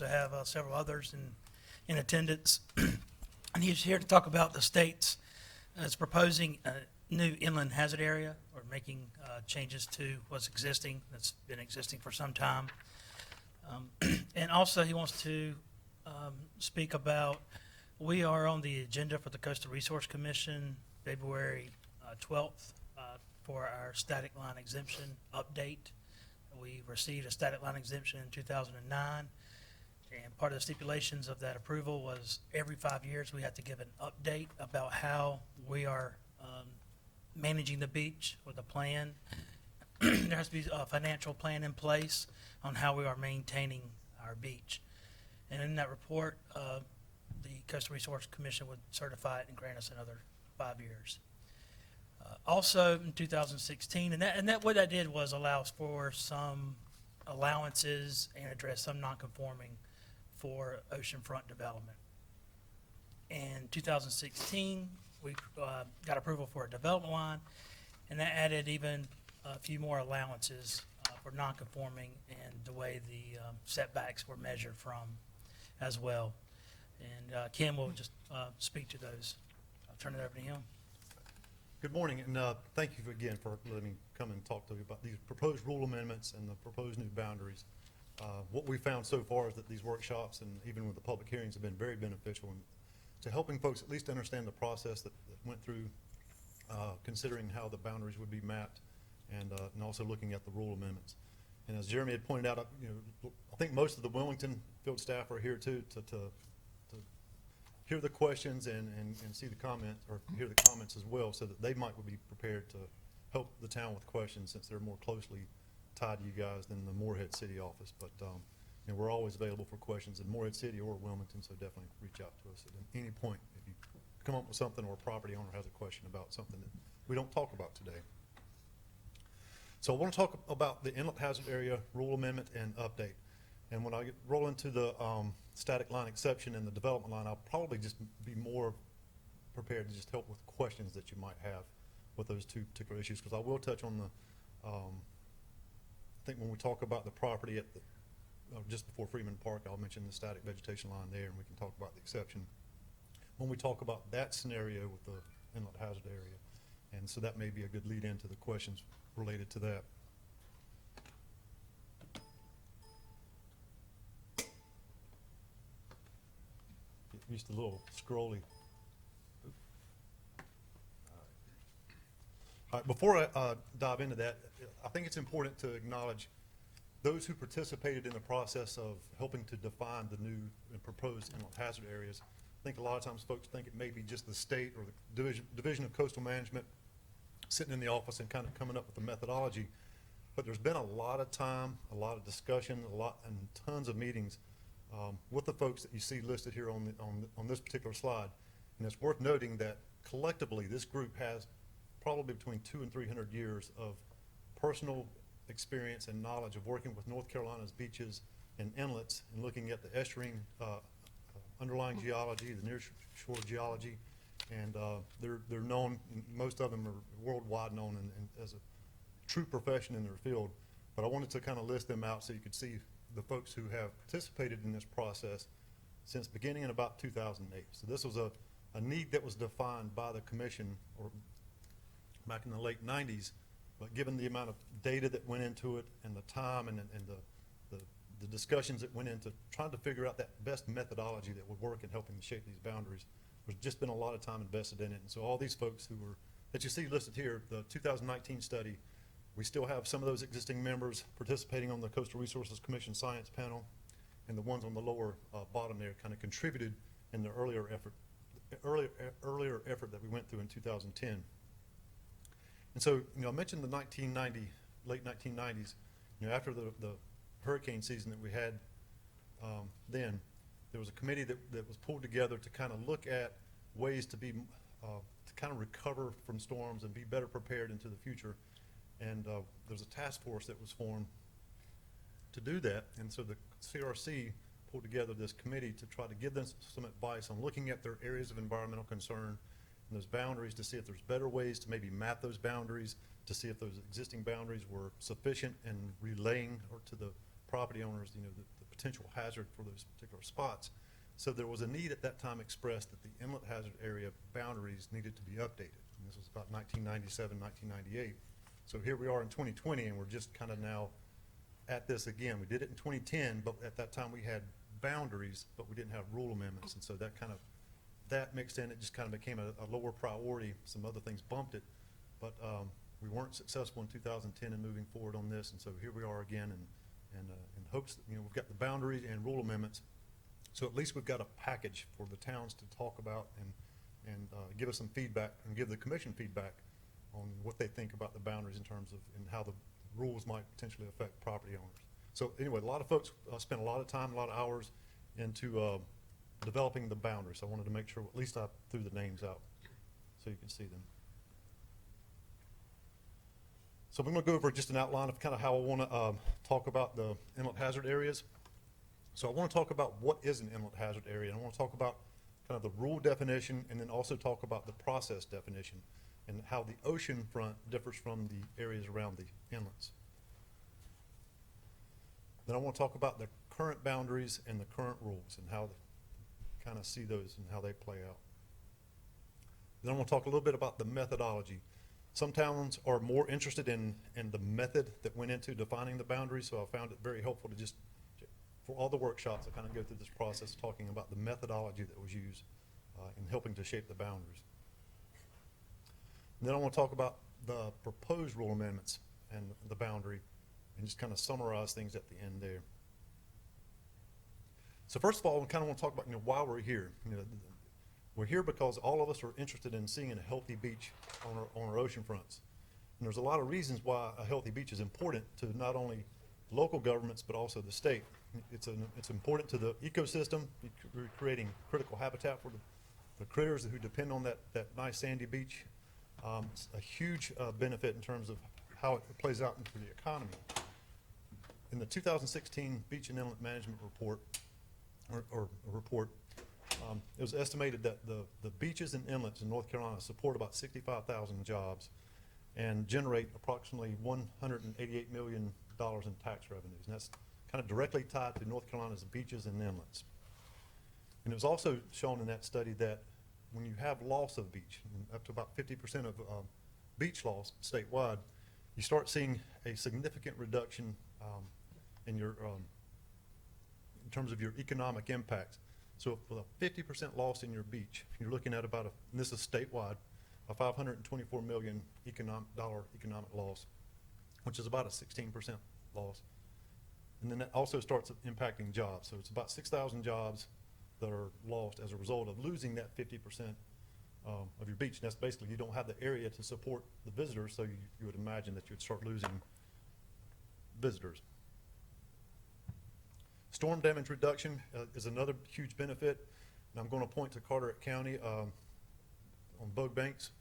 also have several others in attendance. And he's here to talk about the state's is proposing a new inland hazard area, or making changes to what's existing, that's been existing for some time. And also he wants to speak about, we are on the agenda for the Coastal Resource Commission February 12th for our static line exemption update. We received a static line exemption in 2009, and part of the stipulations of that approval was every 5 years we have to give an update about how we are managing the beach with a plan. There has to be a financial plan in place on how we are maintaining our beach. And in that report, the Coastal Resource Commission would certify it and grant us another 5 years. Also in 2016, and that what that did was allows for some allowances and address some non-conforming for oceanfront development. In 2016, we got approval for a development line, and that added even a few more allowances for non-conforming and the way the setbacks were measured from as well. And Ken will just speak to those. I'll turn it over to him. Good morning, and thank you again for letting me come and talk to you about these proposed rule amendments and the proposed new boundaries. What we found so far is that these workshops and even with the public hearings have been very beneficial to helping folks at least understand the process that went through considering how the boundaries would be mapped and also looking at the rule amendments. And as Jeremy had pointed out, I think most of the Wilmington field staff are here too to hear the questions and see the comments, or hear the comments as well, so that they might be prepared to help the town with questions, since they're more closely tied to you guys than the Morehead City office. But we're always available for questions in Morehead City or Wilmington, so definitely reach out to us at any point if you come up with something or a property owner has a question about something that we don't talk about today. So I want to talk about the inlet hazard area rule amendment and update. And when I roll into the static line exception and the development line, I'll probably just be more prepared to just help with questions that you might have with those two particular issues, because I will touch on the, I think when we talk about the property at the, just before Freeman Park, I'll mention the static vegetation line there, and we can talk about the exception when we talk about that scenario with the inlet hazard area. And so that may be a good lead into the questions related to that. Used a little scrolly. All right, before I dive into that, I think it's important to acknowledge those who participated in the process of helping to define the new and proposed inlet hazard areas. I think a lot of times folks think it may be just the state or the Division of Coastal Management sitting in the office and kind of coming up with the methodology, but there's been a lot of time, a lot of discussion, and tons of meetings with the folks that you see listed here on this particular slide. And it's worth noting that collectively this group has probably between 200 and 300 years of personal experience and knowledge of working with North Carolina's beaches and inlets and looking at the estuarine underlying geology, the near shore geology, and they're known, most of them are worldwide known and as a true profession in their field. But I wanted to kind of list them out so you could see the folks who have participated in this process since beginning in about 2008. So this was a need that was defined by the commission or back in the late 90s, but given the amount of data that went into it and the time and the discussions that went into trying to figure out that best methodology that would work in helping to shape these boundaries, there's just been a lot of time invested in it. And so all these folks who were, that you see listed here, the 2019 study, we still have some of those existing members participating on the Coastal Resources Commission Science Panel, and the ones on the lower bottom there kind of contributed in the earlier effort that we went through in 2010. And so, I mentioned the late 1990s, after the hurricane season that we had then, there was a committee that was pulled together to kind of look at ways to be, to kind of recover from storms and be better prepared into the future. And there's a task force that was formed to do that. And so the CRC pulled together this committee to try to give them some advice on looking at their areas of environmental concern and those boundaries, to see if there's better ways to maybe map those boundaries, to see if those existing boundaries were sufficient in relaying or to the property owners, the potential hazard for those particular spots. So there was a need at that time expressed that the inlet hazard area boundaries needed to be updated. And this was about 1997, 1998. So here we are in 2020, and we're just kind of now at this again. We did it in 2010, but at that time we had boundaries, but we didn't have rule amendments. And so that mixed in, it just kind of became a lower priority. Some other things bumped it, but we weren't successful in 2010 in moving forward on this. And so here we are again, and in hopes that, we've got the boundaries and rule amendments. So at least we've got a package for the towns to talk about and give us some feedback and give the commission feedback on what they think about the boundaries in terms of, and how the rules might potentially affect property owners. So anyway, a lot of folks spent a lot of time, a lot of hours into developing the boundaries. So I wanted to make sure at least I threw the names out so you can see them. So I'm going to go over just an outline of kind of how I want to talk about the inlet hazard areas. So I want to talk about what is an inlet hazard area, and I want to talk about kind of the rule definition, and then also talk about the process definition and how the ocean front differs from the areas around the inlets. Then I want to talk about the current boundaries and the current rules and how to kind of see those and how they play out. Then I want to talk a little bit about the methodology. Some towns are more interested in the method that went into defining the boundaries, so I found it very helpful to just, for all the workshops, I kind of go through this process talking about the methodology that was used in helping to shape the boundaries. And then I want to talk about the proposed rule amendments and the boundary, and just kind of summarize things at the end there. So first of all, we kind of want to talk about why we're here. We're here because all of us are interested in seeing a healthy beach on our ocean fronts. And there's a lot of reasons why a healthy beach is important to not only local governments but also the state. It's important to the ecosystem. We're creating critical habitat for the critters who depend on that nice sandy beach. It's a huge benefit in terms of how it plays out into the economy. In the 2016 Beach and Inlet Management Report, it was estimated that the beaches and inlets in North Carolina support about 65,000 jobs and generate approximately $188 million in tax revenues. And that's kind of directly tied to North Carolina's beaches and inlets. And it was also shown in that study that when you have loss of beach, up to about 50% of beach loss statewide, you start seeing a significant reduction in terms of your economic impact. So with a 50% loss in your beach, you're looking at about, and this is statewide, a $524 million economic loss, which is about a 16% loss. And then that also starts impacting jobs. So it's about 6,000 jobs that are lost as a result of losing that 50% of your beach. And that's basically, you don't have the area to support the visitors, so you would imagine that you'd start losing visitors. Storm damage reduction is another huge benefit. And I'm going to point to Carteret County on Bogue Banks.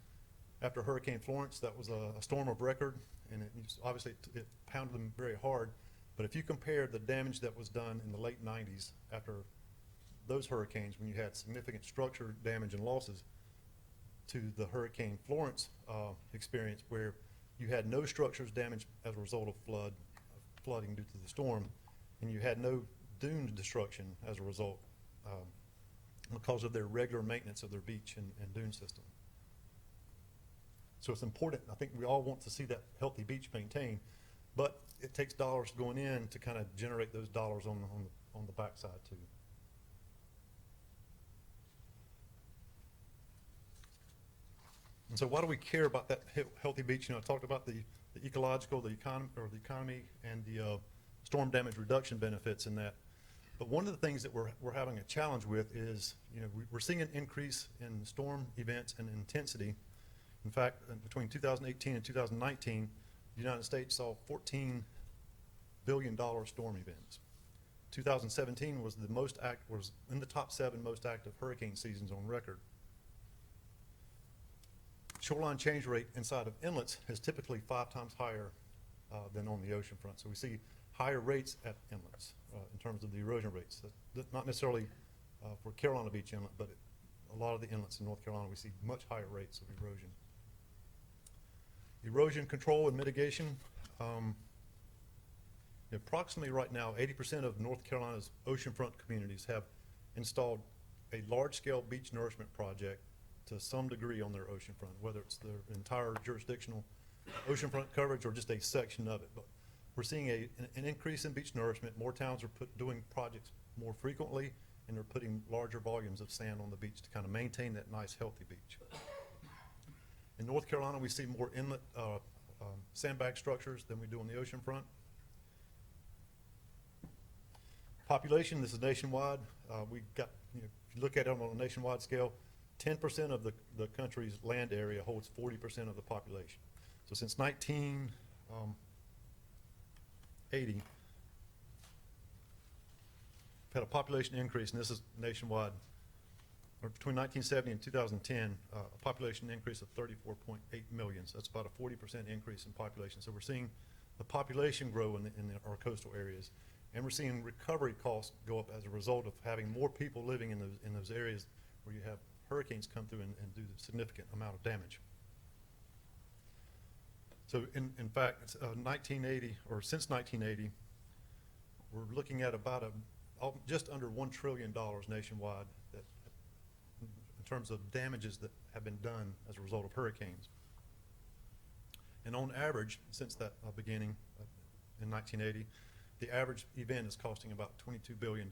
After Hurricane Florence, that was a storm of record, and obviously it pounded them very hard. But if you compare the damage that was done in the late 90s after those hurricanes, when you had significant structure damage and losses, to the Hurricane Florence experience, where you had no structures damaged as a result of flooding due to the storm, and you had no dune destruction as a result because of their regular maintenance of their beach and dune system. So it's important. I think we all want to see that healthy beach maintained, but it takes dollars going in to kind of generate those dollars on the backside too. And so why do we care about that healthy beach? I talked about the ecological, the economy, and the storm damage reduction benefits in that. But one of the things that we're having a challenge with is, we're seeing an increase in storm events and intensity. In fact, between 2018 and 2019, the United States saw $14 billion storm events. 2017 was was in the top 7 most active hurricane seasons on record. Shoreline change rate inside of inlets is typically 5 times higher than on the ocean front. So we see higher rates at inlets in terms of the erosion rates. That's not necessarily for Carolina Beach Inlet, but a lot of the inlets in North Carolina, we see much higher rates of erosion. Erosion control and mitigation. Approximately right now, 80% of North Carolina's oceanfront communities have installed a large-scale beach nourishment project to some degree on their oceanfront, whether it's their entire jurisdictional oceanfront coverage or just a section of it. But we're seeing an increase in beach nourishment. More towns are doing projects more frequently, and they're putting larger volumes of sand on the beach to kind of maintain that nice, healthy beach. In North Carolina, we see more inlet sandbag structures than we do on the oceanfront. Population, this is nationwide. We got, if you look at it on a nationwide scale, 10% of the country's land area holds 40% of the population. So since 1980, we've had a population increase, and this is nationwide, or between 1970 and 2010, a population increase of 34.8 million. So that's about a 40% increase in population. So we're seeing the population grow in our coastal areas. And we're seeing recovery costs go up as a result of having more people living in those areas where you have hurricanes come through and do a significant amount of damage. So in fact, 1980, or since 1980, we're looking at about just under $1 trillion nationwide that, in terms of damages that have been done as a result of hurricanes. And on average, since that beginning in 1980, the average event is costing about $22 billion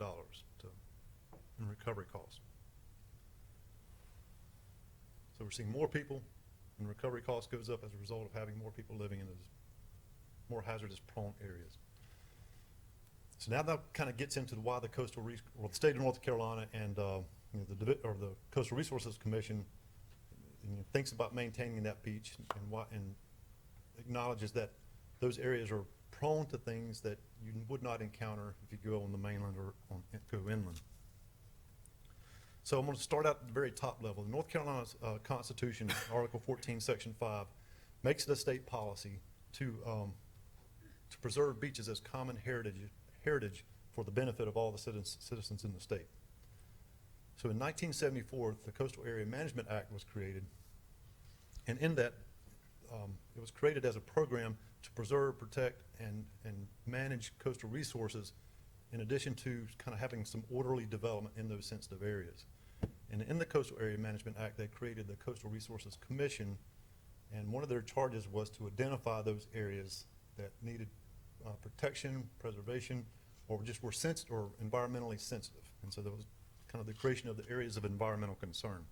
in recovery costs. So we're seeing more people, and recovery cost goes up as a result of having more people living in those more hazardous prone areas. So now that kind of gets into why the the state of North Carolina and the Coastal Resources Commission thinks about maintaining that beach and acknowledges that those areas are prone to things that you would not encounter if you go on the mainland or go inland. So I'm going to start out at the very top level. The North Carolina Constitution, Article 14, Section 5, makes it a state policy to preserve beaches as common heritage for the benefit of all the citizens in the state. So in 1974, the Coastal Area Management Act was created, and in that, it was created as a program to preserve, protect, and manage coastal resources, in addition to kind of having some orderly development in those sensitive areas. And in the Coastal Area Management Act, they created the Coastal Resources Commission, and one of their charges was to identify those areas that needed protection, preservation, or just were environmentally sensitive. And so that was kind of the creation of the areas of environmental concern.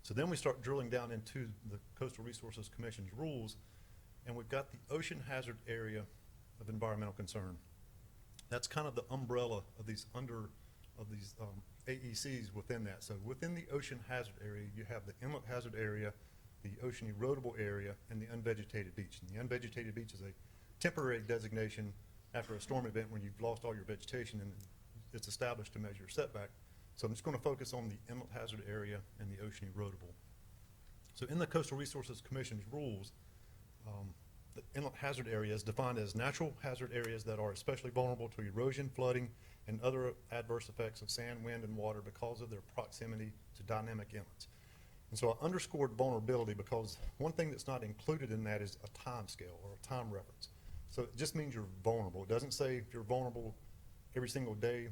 So then we start drilling down into the Coastal Resources Commission's rules, and we've got the ocean hazard area of environmental concern. That's kind of the umbrella of these AECs within that. So within the ocean hazard area, you have the inlet hazard area, the ocean erodible area, and the unvegetated beach. And the unvegetated beach is a temporary designation after a storm event when you've lost all your vegetation and it's established to measure setback. So I'm just going to focus on the inlet hazard area and the ocean erodible. So in the Coastal Resources Commission's rules, the inlet hazard area is defined as natural hazard areas that are especially vulnerable to erosion, flooding, and other adverse effects of sand, wind, and water because of their proximity to dynamic inlets. And so I underscored vulnerability because one thing that's not included in that is a time scale or a time reference. So it just means you're vulnerable. It doesn't say if you're vulnerable every single day,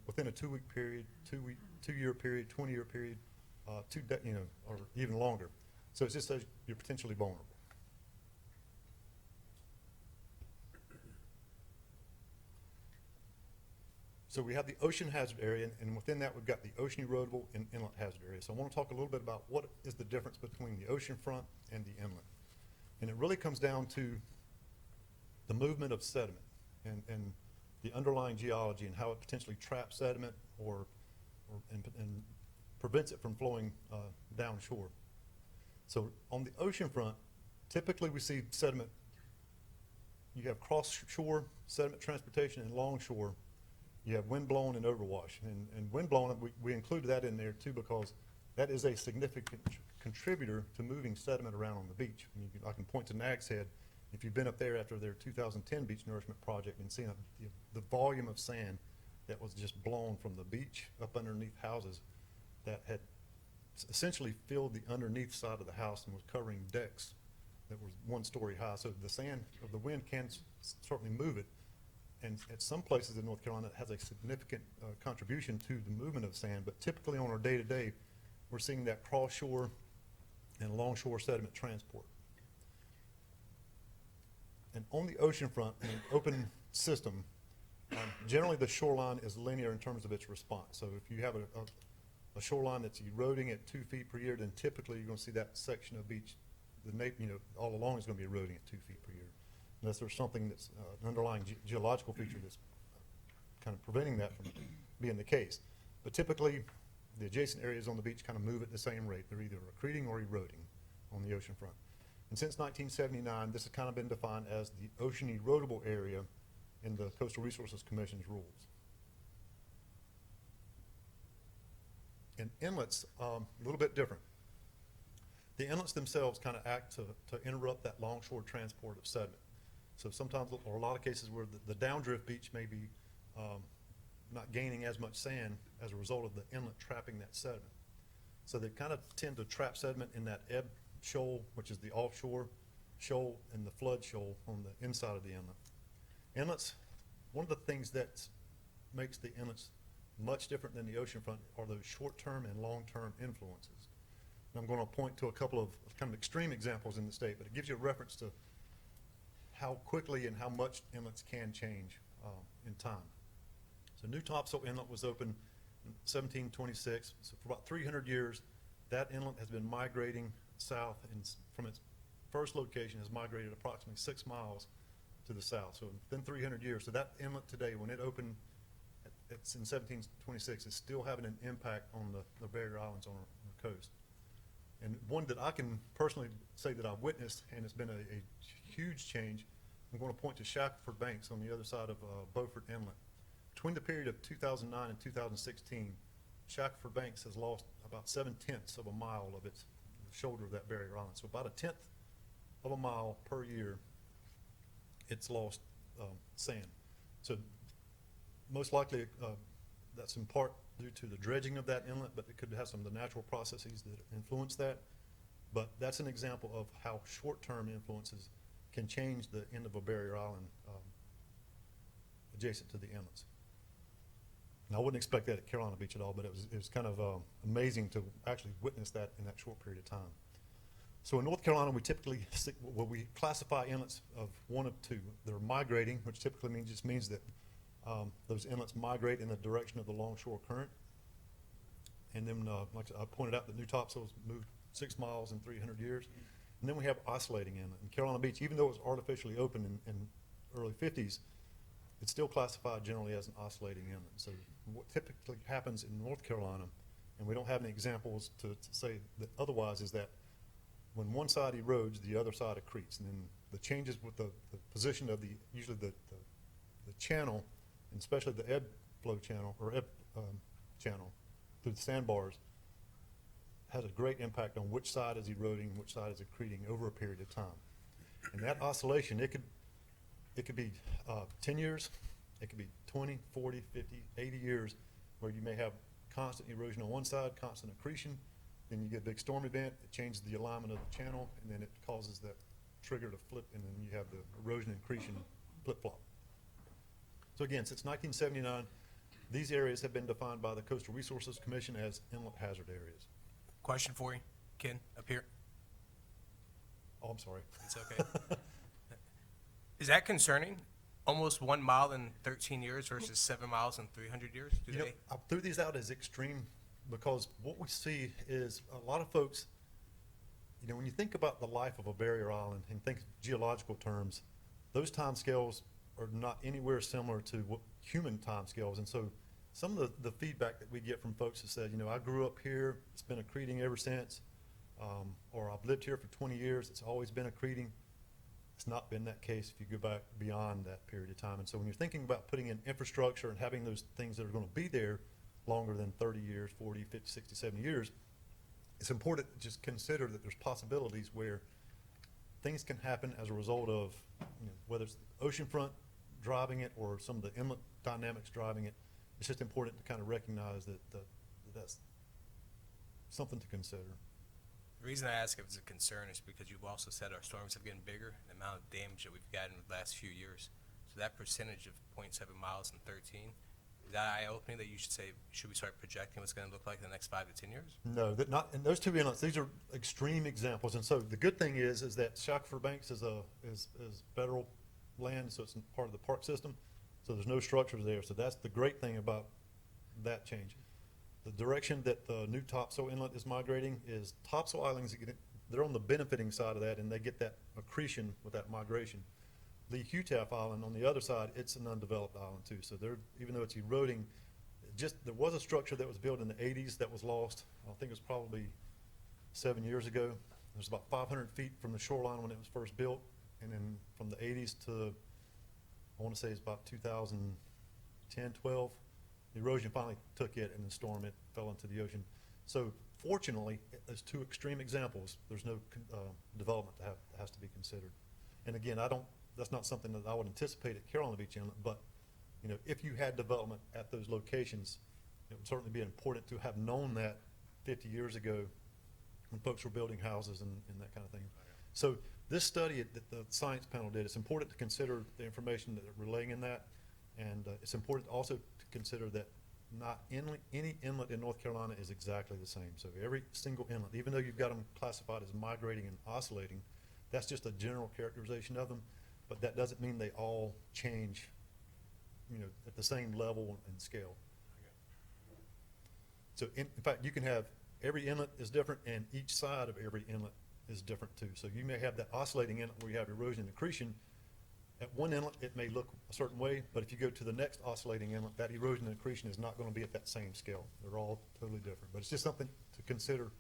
within a 2-week period, 2-year period, 20-year period, or even longer. So it just says you're potentially vulnerable. So we have the ocean hazard area, and within that we've got the ocean erodible and inlet hazard area. So I want to talk a little bit about what is the difference between the ocean front and the inlet. And it really comes down to the movement of sediment and the underlying geology and how it potentially traps sediment and prevents it from flowing downshore. So on the ocean front, typically we see sediment, you have cross-shore sediment transportation and longshore. You have wind-blown and overwash. And wind-blown, we included that in there too because that is a significant contributor to moving sediment around on the beach. I can point to Nag's Head. If you've been up there after their 2010 beach nourishment project and seen the volume of sand that was just blown from the beach up underneath houses that had essentially filled the underneath side of the house and was covering decks that was 1 story high. So the sand of the wind can certainly move it, And at some places in North Carolina, it has a significant contribution to the movement of sand, but typically on our day-to-day, we're seeing that cross-shore and longshore sediment transport. And on the ocean front, in an open system, generally the shoreline is linear in terms of its response. So if you have a shoreline that's eroding at 2 feet per year, then typically you're going to see that section of beach, all along is going to be eroding at 2 feet per year. Unless there's something that's an underlying geological feature that's kind of preventing that from being the case. But typically, the adjacent areas on the beach kind of move at the same rate. They're either accreting or eroding on the ocean front. And since 1979, this has kind of been defined as the ocean erodible area in the Coastal Resources Commission's rules. And inlets, a little bit different. The inlets themselves kind of act to interrupt that longshore transport of sediment. So sometimes, or a lot of cases where the downdrift beach may be not gaining as much sand as a result of the inlet trapping that sediment. So they kind of tend to trap sediment in that ebb shoal, which is the offshore shoal, and the flood shoal on the inside of the inlet. Inlets, one of the things that makes the inlets much different than the ocean front are those short-term and long-term influences. And I'm going to point to a couple of kind of extreme examples in the state, but it gives you a reference to how quickly and how much inlets can change in time. So New Topsail Inlet was opened in 1726. So for about 300 years, that inlet has been migrating south, and from its first location has migrated approximately 6 miles to the south. So within 300 years, so that inlet today, when it opened, it's in 1726, is still having an impact on the barrier islands on our coast. And one that I can personally say that I've witnessed, and it's been a huge change, I'm going to point to Shackelford Banks on the other side of Beaufort Inlet. Between the period of 2009 and 2016, Shackelford Banks has lost about 7/10 of a mile of its shoulder of that barrier island. So about 1/10 of a mile per year, it's lost sand. So most likely that's in part due to the dredging of that inlet, but it could have some of the natural processes that influence that. But that's an example of how short-term influences can change the end of a barrier island adjacent to the inlets. And I wouldn't expect that at Carolina Beach at all, but it was kind of amazing to actually witness that in that short period of time. So in North Carolina, we typically we classify inlets of one of two. They're migrating, which typically means that those inlets migrate in the direction of the longshore current. And then, like I pointed out, the New Topsail's moved 6 miles in 300 years. And then we have oscillating inlet. In Carolina Beach, even though it was artificially opened in early 50s, it's still classified generally as an oscillating inlet. So what typically happens in North Carolina, and we don't have any examples to say that otherwise, is that when one side erodes, the other side accretes. And then the changes with the position of usually the channel, and especially the ebb flow channel, or ebb channel through the sandbars, has a great impact on which side is eroding, which side is accreting over a period of time. And that oscillation, it could be 10 years, it could be 20, 40, 50, 80 years, where you may have constant erosion on one side, constant accretion, then you get a big storm event, it changes the alignment of the channel, and then it causes that trigger to flip, and then you have the erosion and accretion flip-flop. So again, since 1979, these areas have been defined by the Coastal Resources Commission as inlet hazard areas. Question for you, Ken, up here. Oh, I'm sorry. It's okay. Is that concerning? Almost 1 mile in 13 years versus 7 miles in 300 years today? I threw these out as extreme because what we see is a lot of folks, when you think about the life of a barrier island and think geological terms, those time scales are not anywhere similar to what human time scales. And so some of the feedback that we get from folks that said, I grew up here, it's been accreting ever since, or I've lived here for 20 years, it's always been accreting. It's not been that case if you go back beyond that period of time. And so when you're thinking about putting in infrastructure and having those things that are going to be there longer than 30 years, 40, 50, 60, 70 years, it's important to just consider that there's possibilities where things can happen as a result of whether it's the oceanfront driving it or some of the inlet dynamics driving it. It's just important to kind of recognize that that's something to consider. The reason I ask if it's a concern is because you've also said our storms have gotten bigger, and the amount of damage that we've gotten in the last few years. So that percentage of 0.7 miles and 13, is that eye-opening that you should say, should we start projecting what's gonna look like in the next 5 to 10 years? No, that not, and those two inlets, these are extreme examples. And so the good thing is that Shackelford Banks is federal land, so it's part of the park system. So there's no structures there. So that's the great thing about that change. The direction that the new topsoil inlet is migrating is topsoil islands, they're on the benefiting side of that, and they get that accretion with that migration. Lee Hutaff Island, on the other side, it's an undeveloped island too. So even though it's eroding, there was a structure that was built in the 80s that was lost. I think it was probably 7 years ago. It was about 500 feet from the shoreline when it was first built. And then from the 80s to, I want to say it's about 2010, 12, the erosion finally took it, and the storm, it fell into the ocean. So fortunately, as two extreme examples, there's no development that has to be considered. And again, that's not something that I would anticipate at Carolina Beach Inlet, but if you had development at those locations, it would certainly be important to have known that 50 years ago when folks were building houses and that kind of thing. So this study that the science panel did, it's important to consider the information that they're relaying in that, and it's important also to consider that not any inlet in North Carolina is exactly the same. So every single inlet, even though you've got them classified as migrating and oscillating, that's just a general characterization of them, but that doesn't mean they all change at the same level and scale. So in fact, you can have every inlet is different, and each side of every inlet is different too. So you may have that oscillating inlet where you have erosion and accretion. At one inlet, it may look a certain way, but if you go to the next oscillating inlet, that erosion and accretion is not going to be at that same scale. They're all totally different, but it's just something to consider,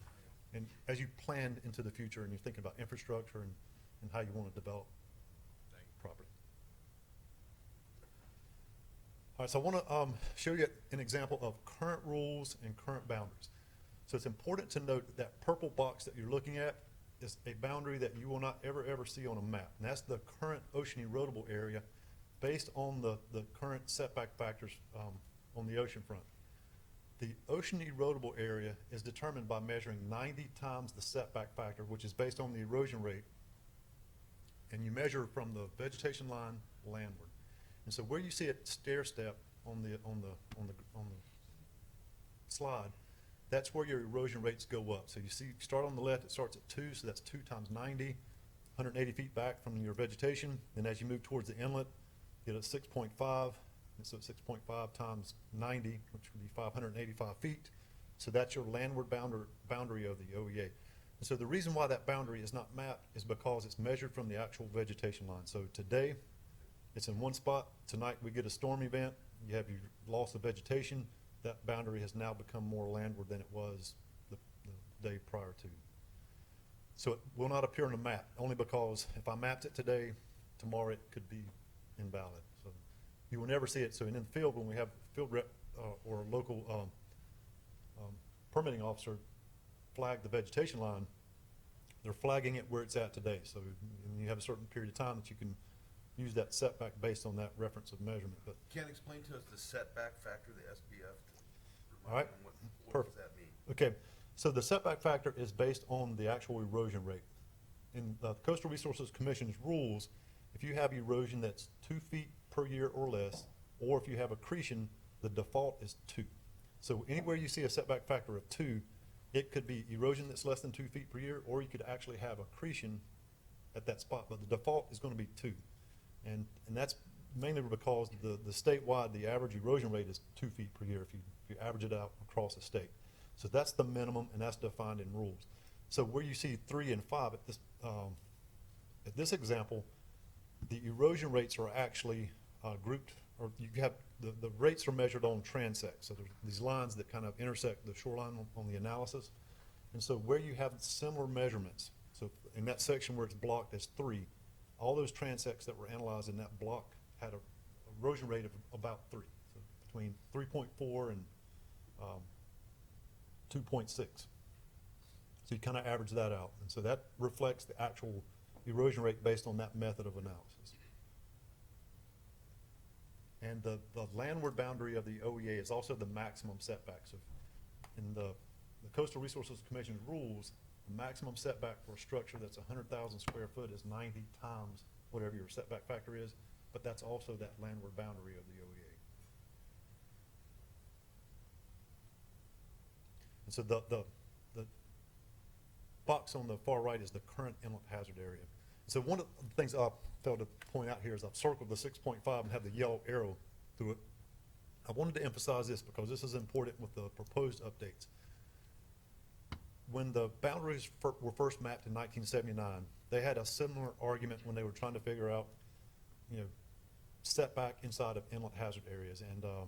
and as you plan into the future and you're thinking about infrastructure and how you want to develop property. All right, so I want to show you an example of current rules and current boundaries. So it's important to note that purple box that you're looking at is a boundary that you will not ever see on a map. And that's the current ocean erodible area based on the current setback factors on the ocean front. The ocean erodible area is determined by measuring 90 times the setback factor, which is based on the erosion rate. And you measure from the vegetation line landward. And so where you see it stair step on the slide, that's where your erosion rates go up. So you see, start on the left, it starts at 2, so that's 2 times 90, 180 feet back from your vegetation. Then as you move towards the inlet, you get a 6.5, and so 6.5 times 90, which would be 585 feet. So that's your landward boundary of the OEA. And so the reason why that boundary is not mapped is because it's measured from the actual vegetation line. So today, it's in one spot. Tonight, we get a storm event. You have your loss of vegetation. That boundary has now become more landward than it was the day prior to. So it will not appear on a map, only because if I mapped it today, tomorrow it could be invalid. So you will never see it. So in the field, when we have field rep or a local permitting officer flag the vegetation line, they're flagging it where it's at today. So and you have a certain period of time that you can use that setback based on that reference of measurement. But Can you explain to us the setback factor, the SBF? All right. What does that mean? Okay, so the setback factor is based on the actual erosion rate. In the Coastal Resources Commission's rules, if you have erosion that's 2 feet per year or less, or if you have accretion, the default is 2. So anywhere you see a setback factor of 2, it could be erosion that's less than 2 feet per year, or you could actually have accretion at that spot, but the default is going to be 2. And that's mainly because the statewide, the average erosion rate is 2 feet per year if you average it out across the state. So that's the minimum, and that's defined in rules. So where you see 3 and 5 at this example, the erosion rates are actually grouped, or you have the rates are measured on transects. So there's these lines that kind of intersect the shoreline on the analysis. And so where you have similar measurements, so in that section where it's blocked as 3, all those transects that were analyzed in that block had a erosion rate of about 3, so between 3.4 and 2.6. So you kind of average that out. And so that reflects the actual erosion rate based on that method of analysis. And the landward boundary of the OEA is also the maximum setback. So in the Coastal Resources Commission rules, the maximum setback for a structure that's 100,000 square foot is 90 times whatever your setback factor is. but that's also that landward boundary of the OEA. And so the box on the far right is the current inlet hazard area. So one of the things I failed to point out here is I've circled the 6.5 and have the yellow arrow through it. I wanted to emphasize this because this is important with the proposed updates. When the boundaries were first mapped in 1979, they had a similar argument when they were trying to figure out, setback inside of inlet hazard areas. And a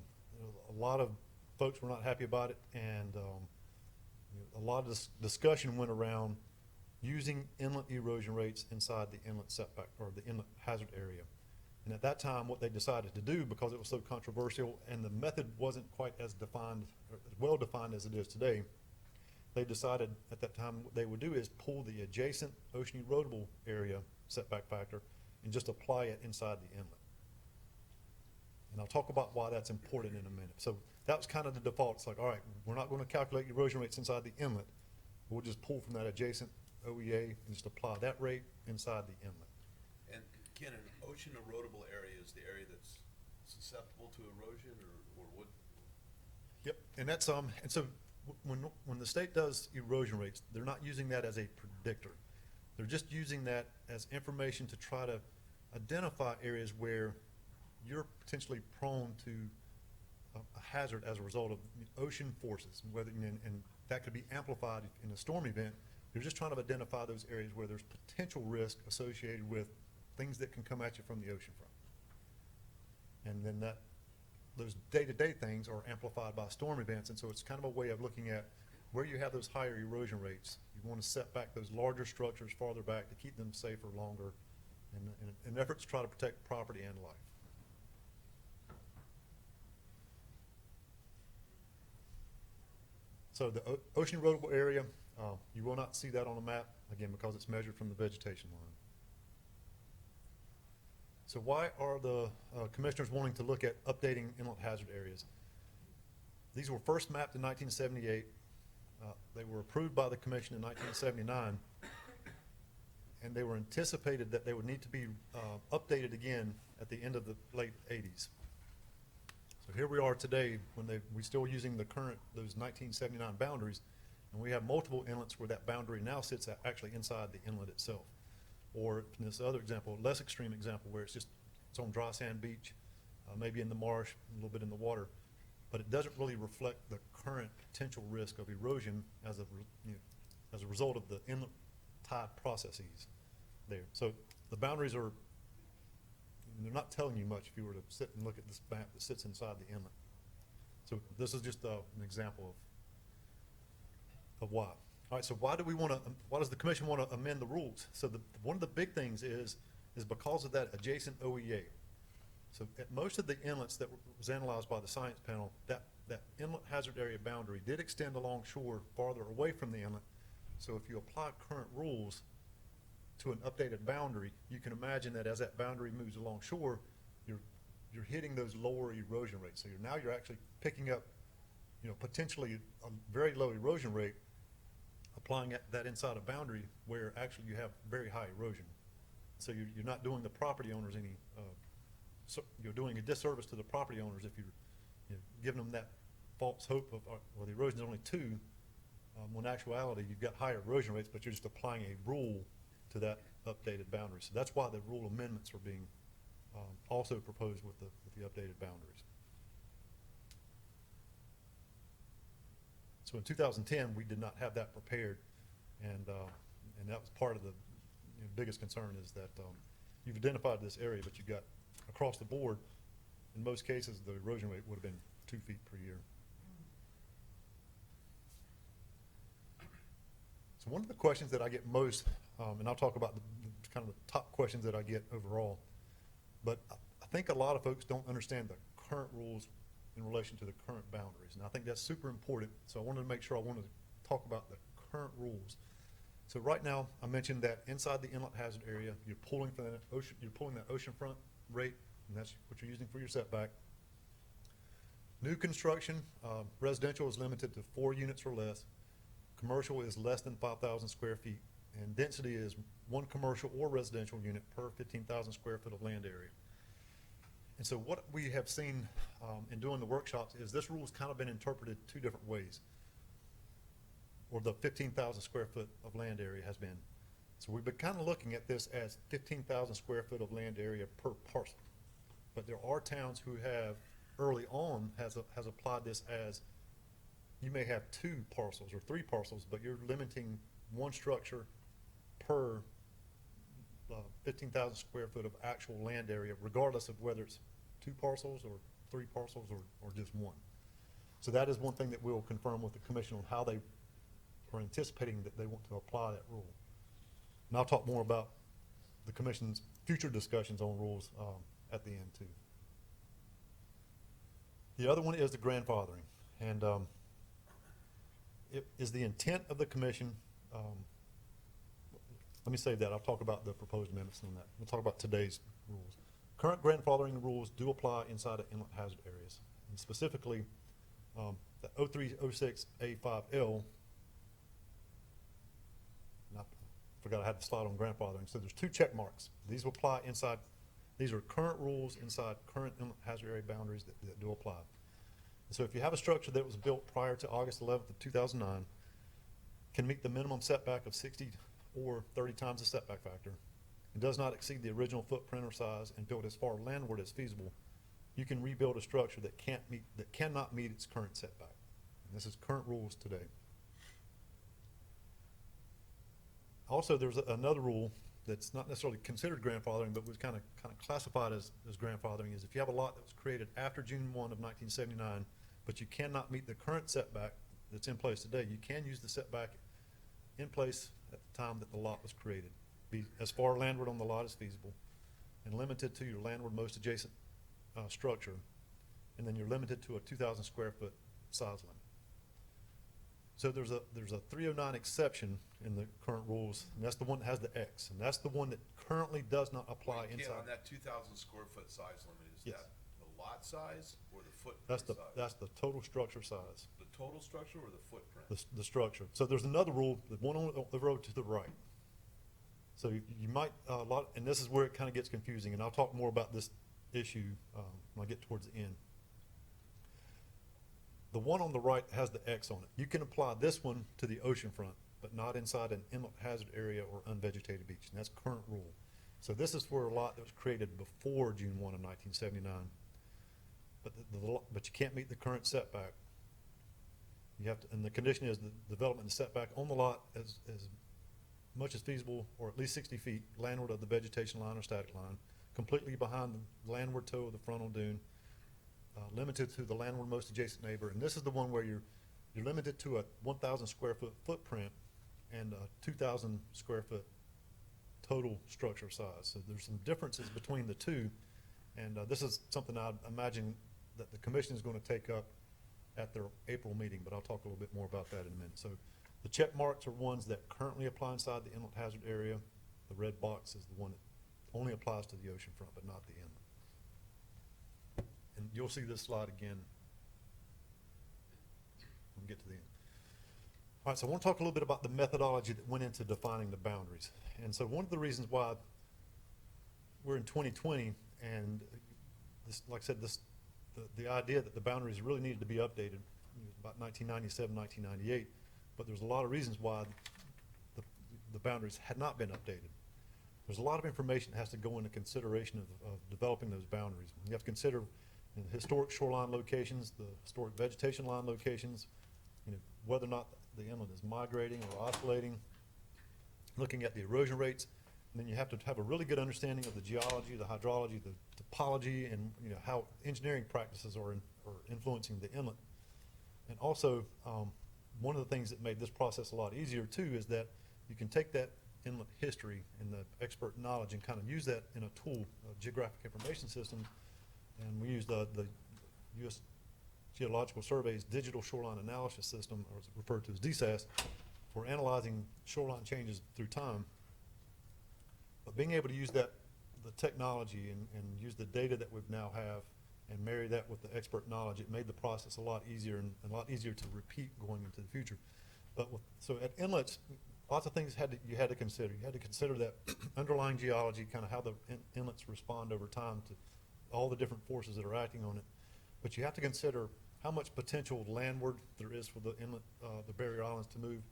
lot of folks were not happy about it, and a lot of discussion went around using inlet erosion rates inside the inlet setback or the inlet hazard area. And at that time, what they decided to do, because it was so controversial and the method wasn't quite as defined, or as well defined as it is today, they decided at that time what they would do is pull the adjacent ocean erodible area setback factor and just apply it inside the inlet. And I'll talk about why that's important in a minute. So that was kind of the default. It's like, all right, we're not going to calculate erosion rates inside the inlet. We'll just pull from that adjacent OEA and just apply that rate inside the inlet. And Ken, an ocean erodible area is the area that's susceptible to erosion or what? Yep, and that's and so when the state does erosion rates, they're not using that as a predictor. They're just using that as information to try to identify areas where you're potentially prone to a hazard as a result of ocean forces, and that could be amplified in a storm event. You're just trying to identify those areas where there's potential risk associated with things that can come at you from the ocean front. And then those day-to-day things are amplified by storm events, and so it's kind of a way of looking at where you have those higher erosion rates. You want to set back those larger structures farther back to keep them safer longer, in an effort to try to protect property and life. So the ocean erodible area, you will not see that on the map, again, because it's measured from the vegetation line. So why are the commissioners wanting to look at updating inlet hazard areas? These were first mapped in 1978. They were approved by the commission in 1979, and they were anticipated that they would need to be updated again at the end of the late 80s. So here we are today when we're still using those 1979 boundaries, and we have multiple inlets where that boundary now sits actually inside the inlet itself. Or in this other example, less extreme example, where it's on dry sand beach, maybe in the marsh, a little bit in the water, but it doesn't really reflect the current potential risk of erosion as a result of the inlet tide processes there. So the boundaries are, they're not telling you much if you were to sit and look at this map that sits inside the inlet. So this is just an example of why. All right, so why does the commission want to amend the rules? So one of the big things is because of that adjacent OEA. So at most of the inlets that was analyzed by the science panel, that inlet hazard area boundary did extend along shore farther away from the inlet. So if you apply current rules to an updated boundary, you can imagine that as that boundary moves along shore, you're hitting those lower erosion rates. So now you're actually picking up, potentially a very low erosion rate, applying that inside a boundary where actually you have very high erosion. So you're not doing the property owners you're doing a disservice to the property owners if you're giving them that false hope of, well, the erosion is only 2, when in actuality you've got higher erosion rates, but you're just applying a rule to that updated boundary. So that's why the rule amendments are being also proposed with the updated boundaries. So in 2010, we did not have that prepared, and that was part of the biggest concern is that you've identified this area, but you've got across the board, in most cases, the erosion rate would have been 2 feet per year. So one of the questions that I get most, and I'll talk about the kind of the top questions that I get overall, but I think a lot of folks don't understand the current rules in relation to the current boundaries, and I think that's super important. So I wanted to make sure I wanted to talk about the current rules. So right now, I mentioned that inside the inlet hazard area, you're pulling that oceanfront rate, and that's what you're using for your setback. New construction, residential is limited to 4 units or less. Commercial is less than 5,000 square feet, and density is 1 commercial or residential unit per 15,000 square foot of land area. And so what we have seen in doing the workshops is this rule's kind of been interpreted two different ways. Or the 15,000 square foot of land area has been. So we've been kind of looking at this as 15,000 square foot of land area per parcel. But there are towns who have, early on, has applied this as, you may have 2 parcels or 3 parcels, but you're limiting one structure per 15,000 square foot of actual land area, regardless of whether it's 2 parcels or 3 parcels or just one. So that is one thing that we'll confirm with the commission on how they are anticipating that they want to apply that rule. And I'll talk more about the commission's future discussions on rules at the end too. The other one is the grandfathering. And it is the intent of the commission, let me save that. I'll talk about the proposed amendments on that. We'll talk about today's rules. Current grandfathering rules do apply inside of inlet hazard areas. And specifically, the 0306A5L, and I forgot I had the slide on grandfathering. So there's 2 check marks. These will apply inside, these are current rules inside current inlet hazard area boundaries that do apply. And so if you have a structure that was built prior to August 11th of 2009, can meet the minimum setback of 60 or 30 times the setback factor, and does not exceed the original footprint or size, and built as far landward as feasible, you can rebuild a structure that cannot meet its current setback. And this is current rules today. Also, there's another rule that's not necessarily considered grandfathering, but was kind of classified as grandfathering, is if you have a lot that was created after June 1 of 1979, but you cannot meet the current setback that's in place today, you can use the setback in place at the time that the lot was created. Be as far landward on the lot as feasible, and limited to your landward most adjacent structure, and then you're limited to a 2,000 square foot size limit. So there's a 309 exception in the current rules, and that's the one that has the X, and that's the one that currently does not apply Ken, inside. on that 2,000 square foot size limit, is Yes. that the lot size or the footprint That's the, size? that's the total structure size, The total structure or the footprint? the structure. So there's another rule, the one on the road to the right. So you might, and this is where it kind of gets confusing, and I'll talk more about this issue when I get towards the end. The one on the right has the X on it. You can apply this one to the ocean front, but not inside an inlet hazard area or unvegetated beach, and that's current rule. So this is for a lot that was created before June 1 of 1979. But you can't meet the current setback. You have to, and the condition is the development and setback on the lot as much as feasible, or at least 60 feet landward of the vegetation line or static line, completely behind the landward toe of the frontal dune, limited to the landward most adjacent neighbor. And this is the one where you're limited to a 1,000 square foot footprint and a 2,000 square foot total structure size. So there's some differences between the two, and this is something I imagine that the commission is going to take up at their April meeting, but I'll talk a little bit more about that in a minute. So the check marks are ones that currently apply inside the inlet hazard area. The red box is the one that only applies to the ocean front, but not the inlet. And you'll see this slide again when we get to the end. All right, so I want to talk a little bit about the methodology that went into defining the boundaries. And so one of the reasons why we're in 2020, and this, like I said, the idea that the boundaries really needed to be updated about 1997, 1998, but there's a lot of reasons why the boundaries had not been updated. There's a lot of information that has to go into consideration of developing those boundaries. You have to consider the historic shoreline locations, the historic vegetation line locations, whether or not the inlet is migrating or oscillating, looking at the erosion rates, and then you have to have a really good understanding of the geology, the hydrology, the topology, and how engineering practices are influencing the inlet. And also, one of the things that made this process a lot easier too is that you can take that inlet history and the expert knowledge and kind of use that in a tool, a geographic information system. And we use the U.S. Geological Survey's digital shoreline analysis system, or referred to as DSAS, for analyzing shoreline changes through time. But being able to use the technology and use the data that we now have and marry that with the expert knowledge, it made the process a lot easier and a lot easier to repeat going into the future. But so at inlets, lots of things you had to consider. You had to consider that underlying geology, kind of how the inlets respond over time to all the different forces that are acting on it. But you have to consider how much potential landward there is for the inlet, the barrier islands to move.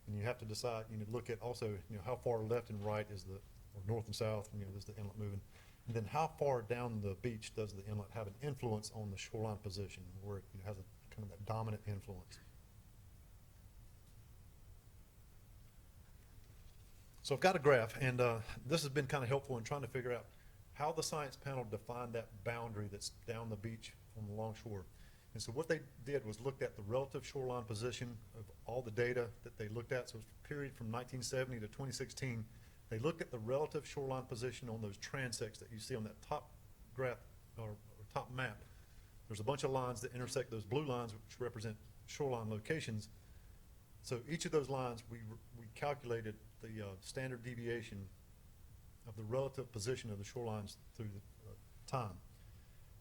And you have to decide, look at also, how far left and right is or north and south, is the inlet moving. And then how far down the beach does the inlet have an influence on the shoreline position, where it has a kind of that dominant influence. So I've got a graph, and this has been kind of helpful in trying to figure out how the science panel defined that boundary that's down the beach on the longshore. And so what they did was looked at the relative shoreline position of all the data that they looked at. So it's a period from 1970 to 2016. They looked at the relative shoreline position on those transects that you see on that top graph or top map. There's a bunch of lines that intersect those blue lines, which represent shoreline locations. So each of those lines, we calculated the standard deviation of the relative position of the shorelines through the time.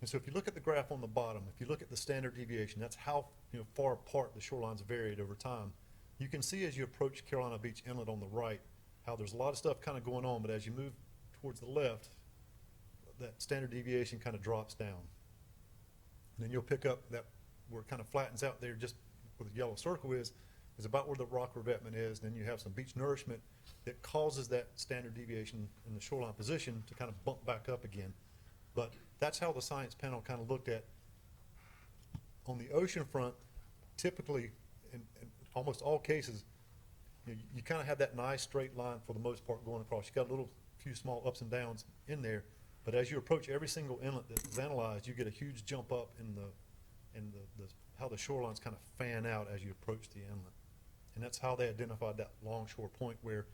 And so if you look at the graph on the bottom, if you look at the standard deviation, that's how far apart the shorelines varied over time. You can see as you approach Carolina Beach Inlet on the right, how there's a lot of stuff kind of going on, but as you move towards the left, that standard deviation kind of drops down. And then you'll pick up that where it kind of flattens out there, just where the yellow circle is about where the rock revetment is. Then you have some beach nourishment that causes that standard deviation in the shoreline position to kind of bump back up again. But that's how the science panel kind of looked at. On the ocean front, typically, in almost all cases, you kind of have that nice straight line for the most part going across. You got a few small ups and downs in there, but as you approach every single inlet that was analyzed, you get a huge jump up in how the shorelines kind of fan out as you approach the inlet. And that's how they identified that longshore point, where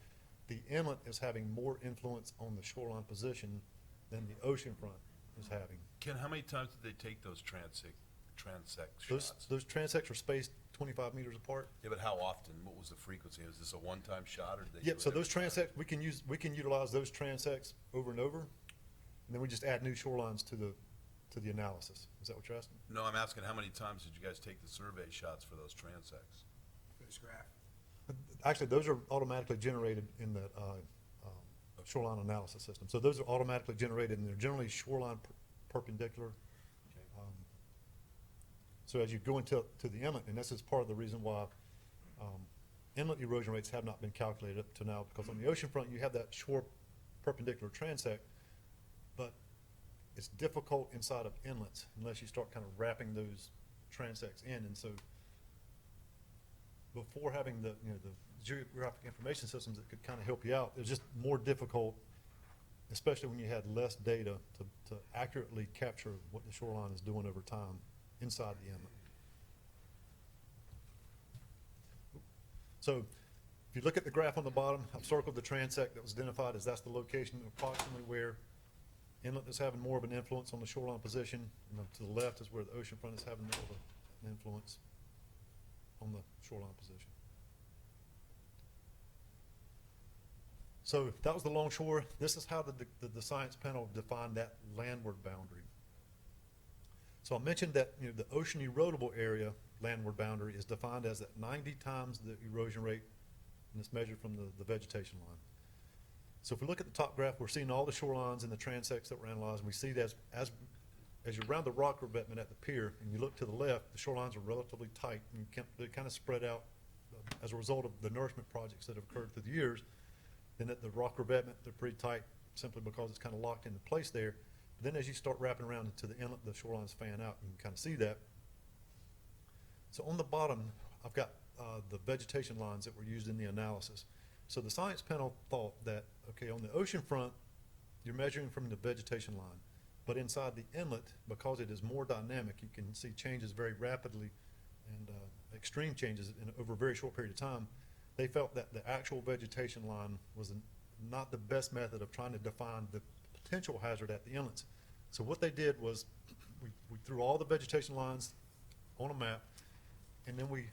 the inlet is having more influence on the shoreline position than the ocean front is having. Ken, how many times did they take those transect Those shots? transects are spaced 25 meters apart. Yeah, but how often? What was the frequency? Was this a one-time shot, or did they do Yep, it so every those time? transects, we can utilize those transects over and over, and then we just add new shorelines to the analysis. Is that what you're asking? No, I'm asking how many times did you guys take the survey shots for those transects? This graph. Actually, those are automatically generated in the shoreline analysis system. So those are automatically generated, and they're generally shoreline perpendicular. Okay. So as you go into the inlet, and this is part of the reason why inlet erosion rates have not been calculated up to now, because on the ocean front, you have that shore perpendicular transect, but it's difficult inside of inlets unless you start kind of wrapping those transects in. And so before having the geographic information systems that could kind of help you out, it was just more difficult, especially when you had less data to accurately capture what the shoreline is doing over time inside the inlet. So if you look at the graph on the bottom, I've circled the transect that was identified as that's the location approximately where inlet is having more of an influence on the shoreline position, and then to the left is where the ocean front is having more of an influence on the shoreline position. So that was the longshore. This is how the science panel defined that landward boundary. So I mentioned that the ocean erodible area landward boundary is defined as at 90 times the erosion rate, and it's measured from the vegetation line. So if we look at the top graph, we're seeing all the shorelines and the transects that were analyzed, and we see that as you round the rock revetment at the pier and you look to the left, the shorelines are relatively tight, and they kind of spread out as a result of the nourishment projects that have occurred through the years. Then at the rock revetment, they're pretty tight simply because it's kind of locked into place there. But then as you start wrapping around into the inlet, the shorelines fan out. You can kind of see that. So on the bottom, I've got the vegetation lines that were used in the analysis. So the science panel thought that, okay, on the ocean front, you're measuring from the vegetation line. But inside the inlet, because it is more dynamic, you can see changes very rapidly and extreme changes over a very short period of time. They felt that the actual vegetation line was not the best method of trying to define the potential hazard at the inlets. So what they did was we threw all the vegetation lines on a map, and then we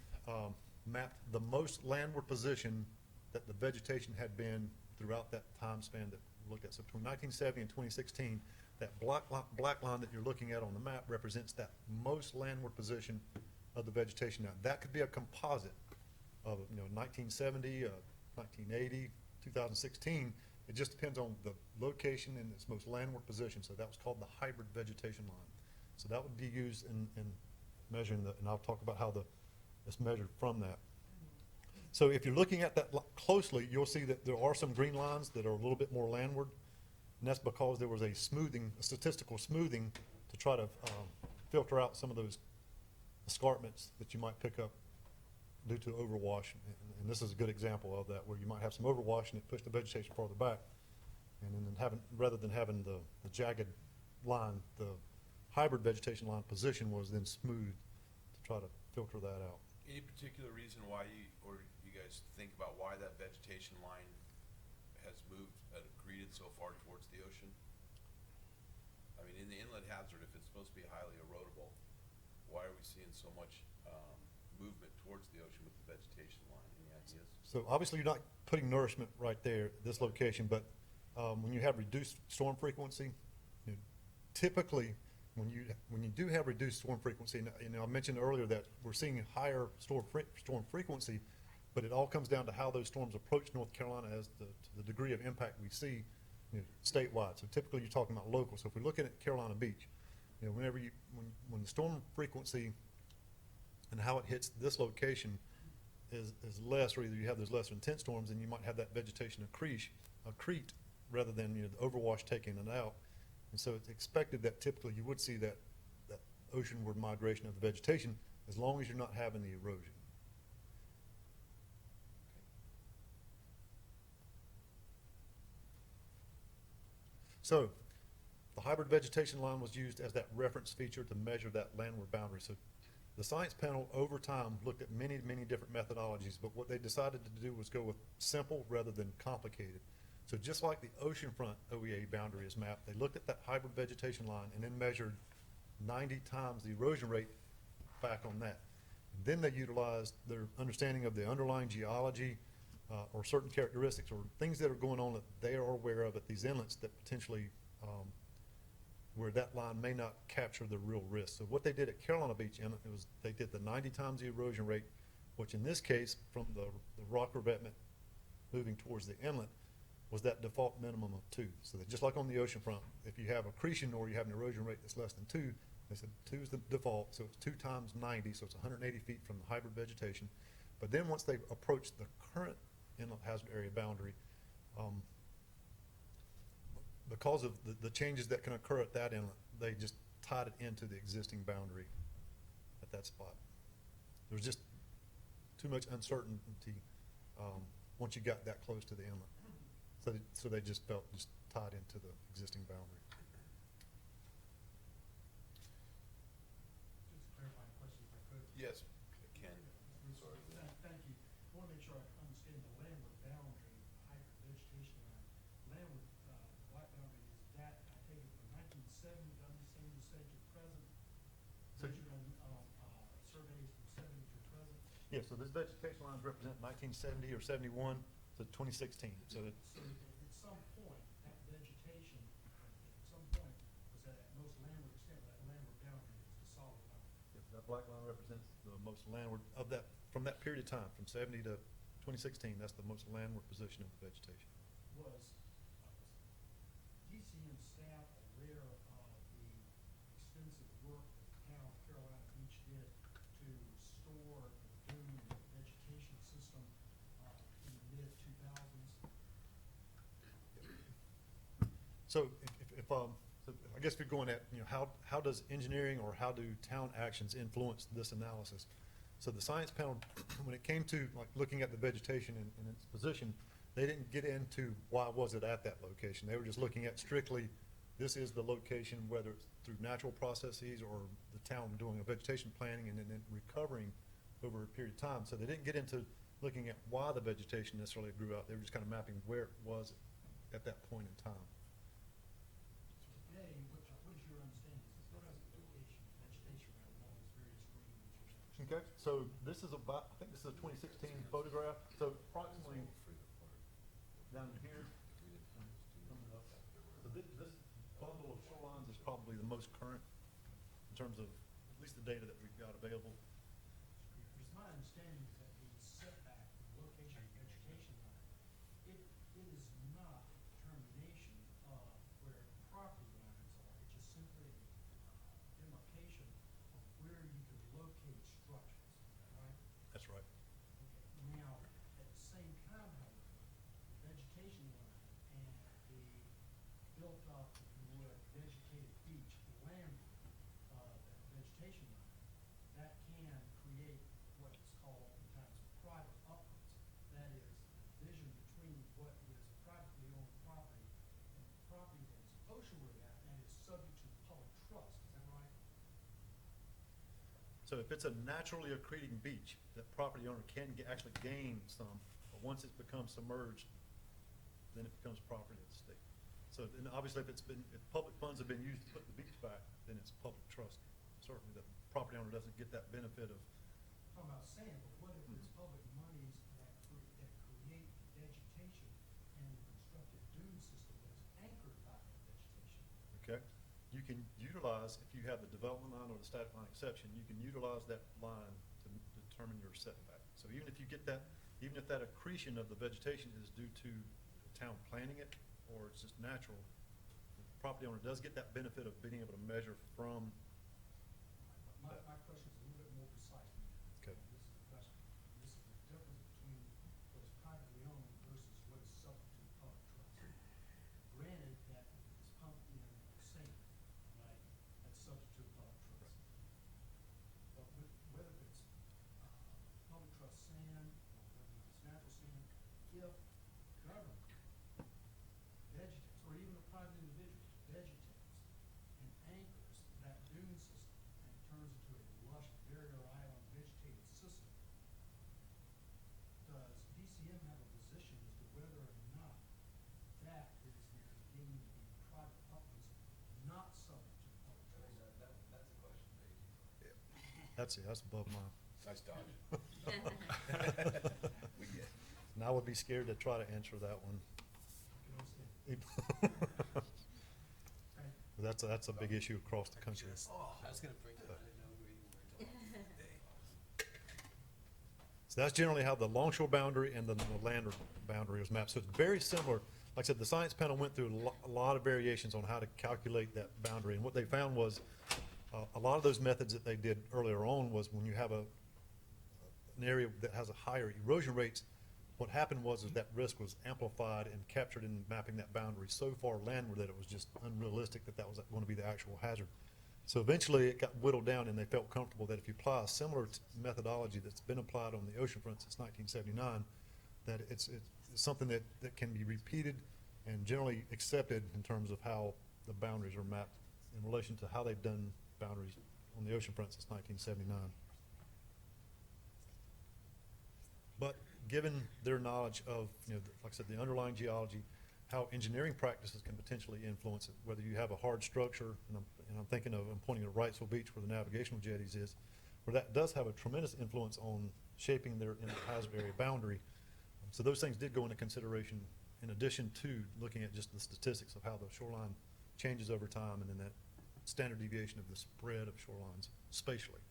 mapped the most landward position that the vegetation had been throughout that time span that we looked at. So between 1970 and 2016, that black line that you're looking at on the map represents that most landward position of the vegetation. Now, that could be a composite of 1970, 1980, 2016, It just depends on the location and its most landward position, so that was called the hybrid vegetation line. So that would be used in measuring and I'll talk about how it's measured from that. So if you're looking at that closely, you'll see that there are some green lines that are a little bit more landward, and that's because there was a statistical smoothing to try to filter out some of those escarpments that you might pick up due to overwash. And this is a good example of that, where you might have some overwash and it pushed the vegetation farther back. And then rather than having the jagged line, the hybrid vegetation line position was then smoothed to try to filter that out. Any particular reason why you guys think about why that vegetation line has moved, accreted so far towards the ocean? I mean, in the inlet hazard, if it's supposed to be highly erodible, why are we seeing so much movement towards the ocean with the vegetation line? Any ideas? So obviously you're not putting nourishment right there at this location, but when you have reduced storm frequency, typically when you do have reduced storm frequency, and I mentioned earlier that we're seeing higher storm frequency, but it all comes down to how those storms approach North Carolina as to the degree of impact we see statewide. So typically you're talking about local. So if we're looking at Carolina Beach, when the storm frequency and how it hits this location is less, or either you have those lesser intense storms, and you might have that vegetation accrete rather than the overwash taking it out. And so it's expected that typically you would see that oceanward migration of the vegetation as long as you're not having the erosion. So the hybrid vegetation line was used as that reference feature to measure that landward boundary. So the science panel over time looked at many, many different methodologies, but what they decided to do was go with simple rather than complicated. So just like the oceanfront OEA boundary is mapped, they looked at that hybrid vegetation line and then measured 90 times the erosion rate back on that. And then they utilized their understanding of the underlying geology or certain characteristics or things that are going on that they are aware of at these inlets that potentially where that line may not capture the real risk. So what they did at Carolina Beach Inlet was they did the 90 times the erosion rate, which in this case from the rock revetment moving towards the inlet was that default minimum of 2. So that just like on the ocean front, if you have accretion or you have an erosion rate that's less than 2, they said 2 is the default, so it's 2 times 90, so it's 180 feet from the hybrid vegetation. But then once they approached the current inlet hazard area boundary, because of the changes that can occur at that inlet, they just tied it into the existing boundary at that spot. There was just too much uncertainty once you got that close to the inlet. So they just felt just tied into the existing boundary. Just a clarifying question if I could. Yes, Ken. Sorry. Thank you. I want to make sure I understand the landward boundary, hybrid vegetation line. Landward, white boundary, is that, I take it from 1970, to understand you said to present, So- measured on surveys from 70 to present? Yeah, so this vegetation lines represent 1970 or 71 to 2016. So that, So at some point, that vegetation, at some point, was at most landward extent, that landward boundary is the solid line. that black line represents the most landward of that, from that period of time, from 70 to 2016, that's the most landward position of the vegetation. Was DCM staff aware of the extensive work that the town of Carolina Beach did to restore the dune vegetation system in the mid-2000s? So so I guess if you're going at, how does engineering or how do town actions influence this analysis? So the science panel, when it came to like looking at the vegetation and its position, they didn't get into why was it at that location. They were just looking at strictly, this is the location, whether it's through natural processes or the town doing a vegetation planning and then recovering over a period of time. So they didn't get into looking at why the vegetation necessarily grew out. They were just kind of mapping where it was at that point in time. Today, what is your understanding of the present vegetation rate along these various green intersections? Okay, so this is about, I think this is a 2016 photograph. So approximately down here. So this bundle of shorelines is probably the most current in terms of at least the data that we've got available. Because my understanding is that the setback, the location of the vegetation line, it is not So if it's a naturally accreting beach, that property owner can actually gain some, but once it becomes submerged, then it becomes property of the state. So then obviously if public funds have been used to put the beach back, then it's public trust. Certainly the property owner doesn't get that benefit of, Talking about sand, but what if it's public monies that create vegetation and the constructed dune system that is anchored by that vegetation? okay? You can utilize, if you have the development line or the static line exception, you can utilize that line to determine your setback. So even if you get that, even if that accretion of the vegetation is due to the town planting it, or it's just natural, the property owner does get that benefit of being able to measure from. My question is a little bit more precise than that. Okay. This is the question. This is the difference between what is privately owned versus what is substitute public trust. Granted that if it's pumped in sand, right, that's substitute public trust. But whether it's public trust sand or whether it's natural sand, if government vegetates, or even a private individual vegetates and anchors that dune system and turns into a lush barrier island vegetated system, does DCM have a position as to whether or not that is then deemed to be private uplands, not subject to public trust? That's a question for AG. That's above my. Nice dodge. We get it. And I would be scared to try to answer that one. You understand? Thank you. That's a big issue across the country. I was gonna bring it up, I didn't know where you were talking. So that's generally how the longshore boundary and the land boundary is mapped. So it's very similar. Like I said, the science panel went through a lot of variations on how to calculate that boundary. And what they found was a lot of those methods that they did earlier on was when you have an area that has a higher erosion rates, what happened was is that risk was amplified and captured in mapping that boundary so far landward that it was just unrealistic that that was going to be the actual hazard. So eventually it got whittled down and they felt comfortable that if you apply a similar methodology that's been applied on the oceanfront since 1979, that it's something that can be repeated and generally accepted in terms of how the boundaries are mapped in relation to how they've done boundaries on the oceanfront since 1979. But given their knowledge of, like I said, the underlying geology, how engineering practices can potentially influence it, whether you have a hard structure, and I'm thinking of, I'm pointing at Wrightsville Beach where the navigational jetties is, where that does have a tremendous influence on shaping their inlet hazard area boundary. So those things did go into consideration in addition to looking at just the statistics of how the shoreline changes over time and then that standard deviation of the spread of shorelines spatially.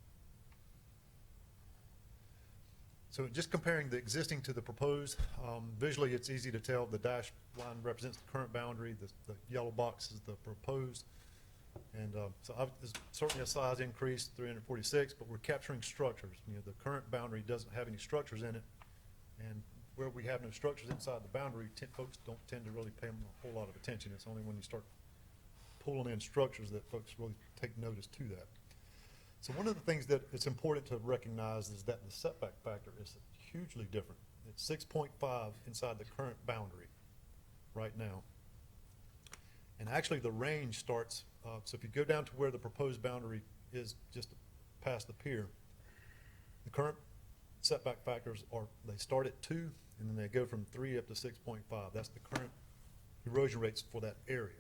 So just comparing the existing to the proposed, visually it's easy to tell the dashed line represents the current boundary, the yellow box is the proposed. And so there's certainly a size increase, 346, but we're capturing structures. The current boundary doesn't have any structures in it. And where we have no structures inside the boundary, folks don't tend to really pay them a whole lot of attention. It's only when you start pulling in structures that folks really take notice to that. So one of the things that it's important to recognize is that the setback factor is hugely different. It's 6.5 inside the current boundary right now. And actually the range starts, so if you go down to where the proposed boundary is just past the pier, the current setback factors they start at 2 and then they go from 3 up to 6.5. That's the current erosion rates for that area.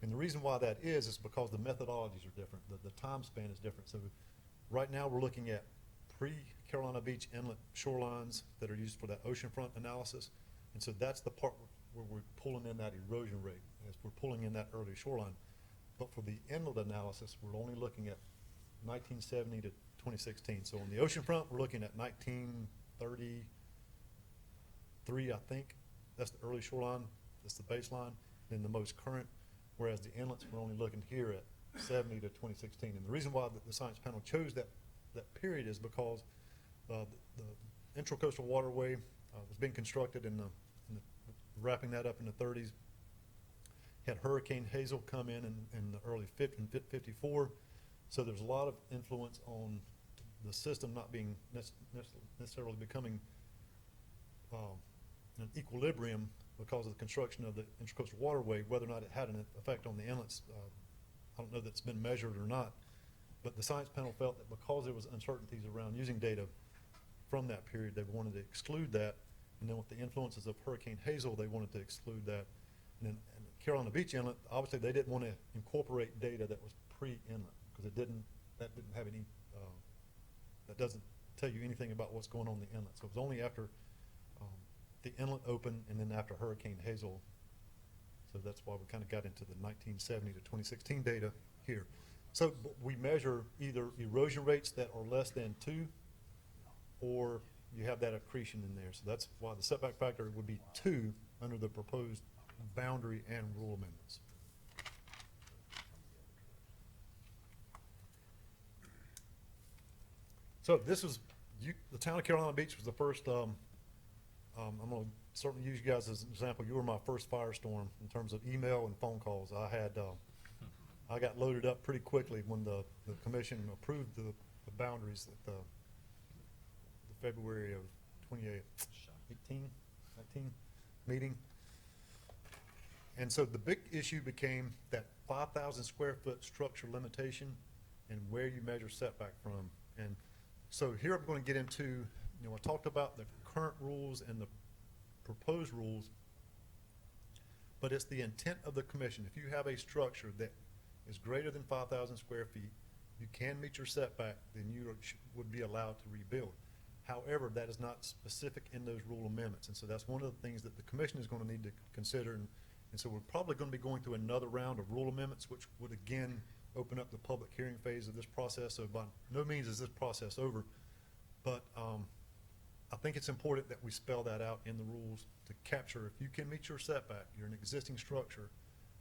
And the reason why that is because the methodologies are different. The time span is different. So right now we're looking at pre-Carolina Beach inlet shorelines that are used for that oceanfront analysis. And so that's the part where we're pulling in that erosion rate, as we're pulling in that early shoreline. But for the inlet analysis, we're only looking at 1970 to 2016. So on the oceanfront, we're looking at 1933, I think. That's the early shoreline. That's the baseline. Then the most current. Whereas the inlets, we're only looking here at 70 to 2016. And the reason why the science panel chose that period is because the intracoastal waterway was being constructed wrapping that up in the 30s. Had Hurricane Hazel come in the early 54. So there's a lot of influence on the system not being necessarily becoming an equilibrium because of the construction of the intracoastal waterway, whether or not it had an effect on the inlets. I don't know that it's been measured or not, But the science panel felt that because there was uncertainties around using data from that period, they wanted to exclude that. And then with the influences of Hurricane Hazel, they wanted to exclude that. And then and Carolina Beach Inlet, obviously they didn't want to incorporate data that was pre-inlet, because that didn't have any, that doesn't tell you anything about what's going on in the inlet. So it was only after the inlet opened and then after Hurricane Hazel. So that's why we kind of got into the 1970 to 2016 data here. So we measure either erosion rates that are less than 2, or you have that accretion in there. So that's why the setback factor would be 2 under the proposed boundary and rule amendments. So this was, the town of Carolina Beach was the first, I'm gonna certainly use you guys as an example. You were my first firestorm in terms of email and phone calls. I got loaded up pretty quickly when the commission approved the boundaries at the February of 2018, 19 meeting. And so the big issue became that 5,000 square foot structure limitation and where you measure setback from. And so here I'm going to get into, I talked about the current rules and the proposed rules, but it's the intent of the commission. If you have a structure that is greater than 5,000 square feet, you can meet your setback, then you would be allowed to rebuild. However, that is not specific in those rule amendments, and so that's one of the things that the commission is going to need to consider. And so we're probably going to be going through another round of rule amendments, which would again open up the public hearing phase of this process. So by no means is this process over, but I think it's important that we spell that out in the rules to capture, if you can meet your setback, you're an existing structure,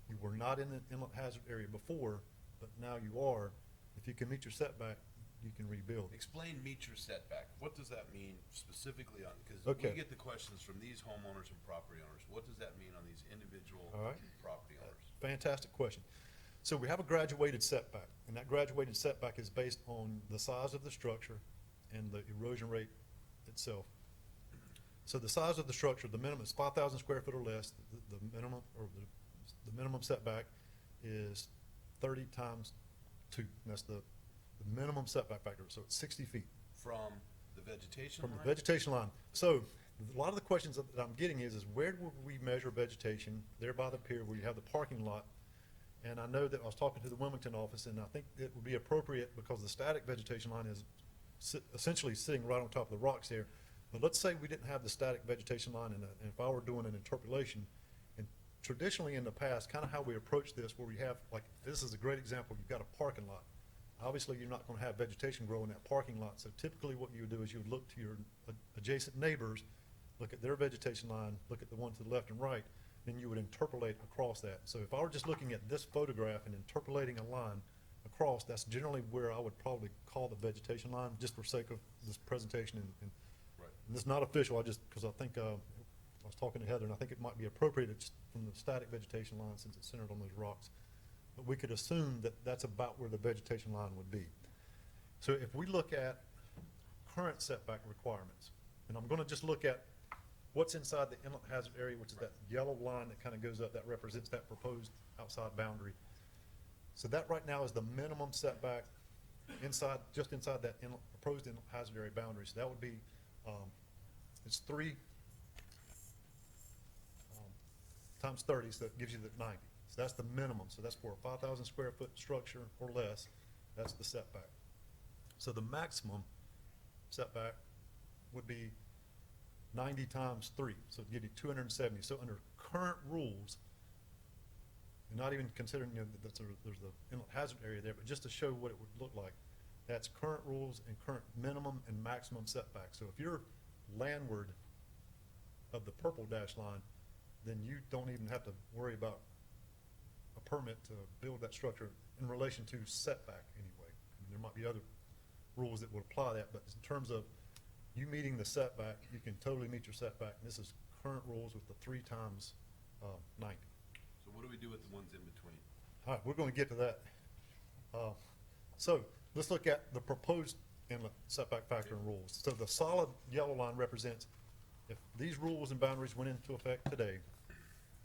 you were not in the inlet hazard area before, but now you are. If you can meet your setback, you can rebuild. Explain meet your setback. What does that mean specifically on, because Okay. we get the questions from these homeowners and property owners. What does that mean on these individual All right. property owners? Fantastic question. So we have a graduated setback, and that graduated setback is based on the size of the structure and the erosion rate itself. So the size of the structure, the minimum is 5,000 square foot or less. The minimum, or the minimum setback is 30 times 2. And that's the minimum setback factor. So it's 60 feet. From the vegetation From line? the vegetation line. So a lot of the questions that I'm getting is where would we measure vegetation? There by the pier where you have the parking lot. And I know that I was talking to the Wilmington office, and I think it would be appropriate because the static vegetation line is essentially sitting right on top of the rocks there. But let's say we didn't have the static vegetation line, and if I were doing an interpolation, and traditionally in the past, kind of how we approach this, where we have, like, this is a great example, you've got a parking lot. Obviously, you're not going to have vegetation grow in that parking lot, so typically what you would do is you would look to your adjacent neighbors, look at their vegetation line, look at the one to the left and right, then you would interpolate across that. So if I were just looking at this photograph and interpolating a line across, that's generally where I would probably call the vegetation line, just for sake of this presentation. And this is not official, because I think, I was talking to Heather, and I think it might be appropriate just from the static vegetation line since it's centered on those rocks. But we could assume that that's about where the vegetation line would be. So if we look at current setback requirements, and I'm gonna just look at what's inside the inlet hazard area, which is that yellow line that kind of goes up, that represents that proposed outside boundary. So that right now is the minimum setback inside, just inside that inlet, proposed inlet hazard area boundary. So that would be, it's 3 times 30, so that gives you the 90. So that's the minimum. So that's for a 5,000 square foot structure or less, that's the setback. So the maximum setback would be 90 times 3, so it'd give you 270. So under current rules, and not even considering, that there's the inlet hazard area there, but just to show what it would look like, that's current rules and current minimum and maximum setback. So if you're landward of the purple dash line, then you don't even have to worry about a permit to build that structure in relation to setback anyway. I mean, there might be other rules that would apply that, but in terms of you meeting the setback, you can totally meet your setback. And this is current rules with the 3 times 90. So what do we do with the ones in between? All right, we're going to get to that. So let's look at the proposed inlet setback factor and rules. So the solid yellow line represents, if these rules and boundaries went into effect today,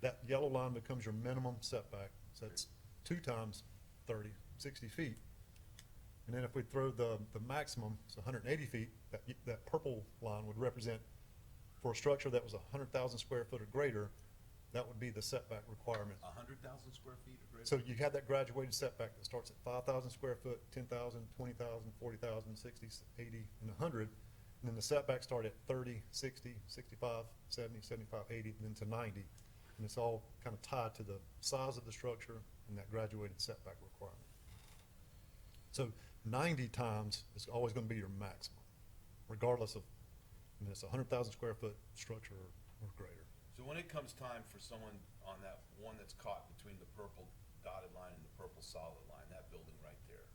that yellow line becomes your minimum setback. So that's 2 times 30, 60 feet. And then if we throw the maximum, it's 180 feet, that purple line would represent, for a structure that was 100,000 square foot or greater, that would be the setback requirement. 100,000 square feet or greater? So you have that graduated setback that starts at 5,000 square foot, 10,000, 20,000, 40,000, 60, 80, and 100. And then the setbacks start at 30, 60, 65, 70, 75, 80, and then to 90. And it's all kind of tied to the size of the structure and that graduated setback requirement. So 90 times is always going to be your maximum, regardless of, I mean, it's a 100,000 square foot structure or greater. So when it comes time for someone on that one that's caught between the purple dotted line and the purple solid line, that building right there,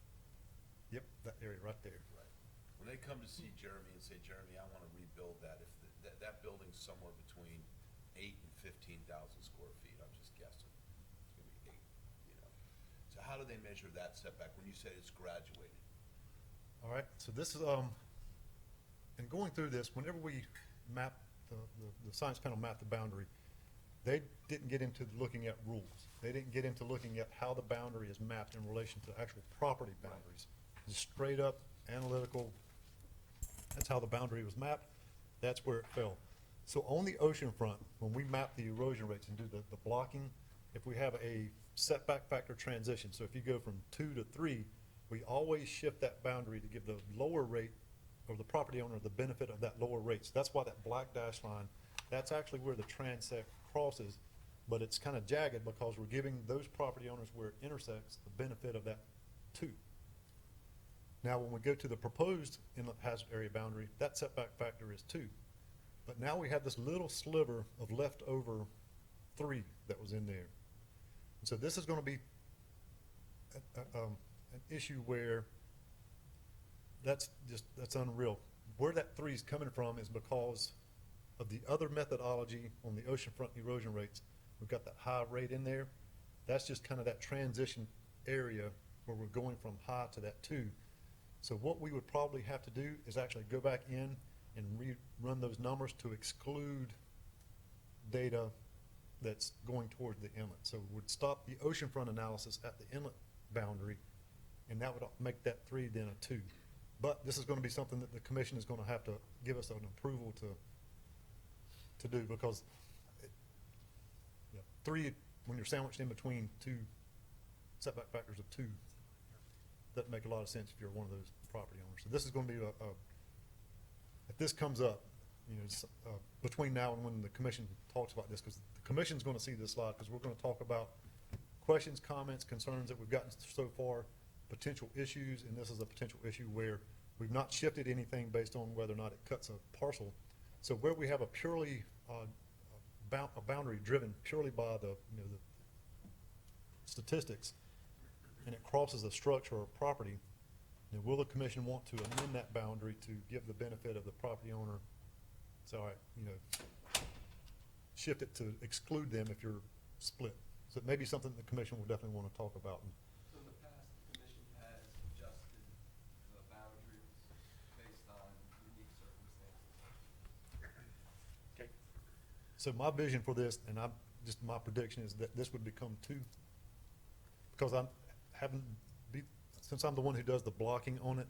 Yep, that area right there. right? When they come to see Jeremy and say, Jeremy, I want to rebuild that, if that building's somewhere between 8 and 15,000 square feet, I'm just guessing. It's gonna be 8, you know. So how do they measure that setback when you say it's graduated? All right, so this is, in going through this, whenever we map, the science panel mapped the boundary, they didn't get into looking at rules. They didn't get into looking at how the boundary is mapped in relation to actual property boundaries. Just straight up analytical, that's how the boundary was mapped, that's where it fell. So on the ocean front, when we map the erosion rates and do the blocking, if we have a setback factor transition, so if you go from 2 to 3, we always shift that boundary to give the lower rate, or the property owner, the benefit of that lower rate. So that's why that black dash line, that's actually where the transect crosses, but it's kind of jagged because we're giving those property owners where it intersects the benefit of that 2. Now, when we go to the proposed inlet hazard area boundary, that setback factor is 2. But now we have this little sliver of leftover 3 that was in there. And so this is going to be an issue where that's unreal. Where that 3 is coming from is because of the other methodology on the oceanfront erosion rates. We've got that high rate in there. That's just kind of that transition area where we're going from high to that 2. So what we would probably have to do is actually go back in and rerun those numbers to exclude data that's going towards the inlet. So we would stop the oceanfront analysis at the inlet boundary, and that would make that 3 then a 2. But this is going to be something that the commission is going to have to give us an approval to do, because 3, when you're sandwiched in between 2 setback factors of 2, doesn't make a lot of sense if you're one of those property owners. So this is going to be if this comes up, you know, between now and when the commission talks about this, because the commission's going to see this slide, because we're going to talk about questions, comments, concerns that we've gotten so far, potential issues, and this is a potential issue where we've not shifted anything based on whether or not it cuts a parcel. So where we have a purely a boundary driven purely by the statistics, and it crosses a structure or property, then will the commission want to amend that boundary to give the benefit of the property owner? So, all right, shift it to exclude them if you're split. So it may be something the commission will definitely want to talk about. So in the past, the commission has adjusted the boundaries based on unique circumstances. Okay. So my vision for this, and my prediction is that this would become 2, because since I'm the one who does the blocking on it,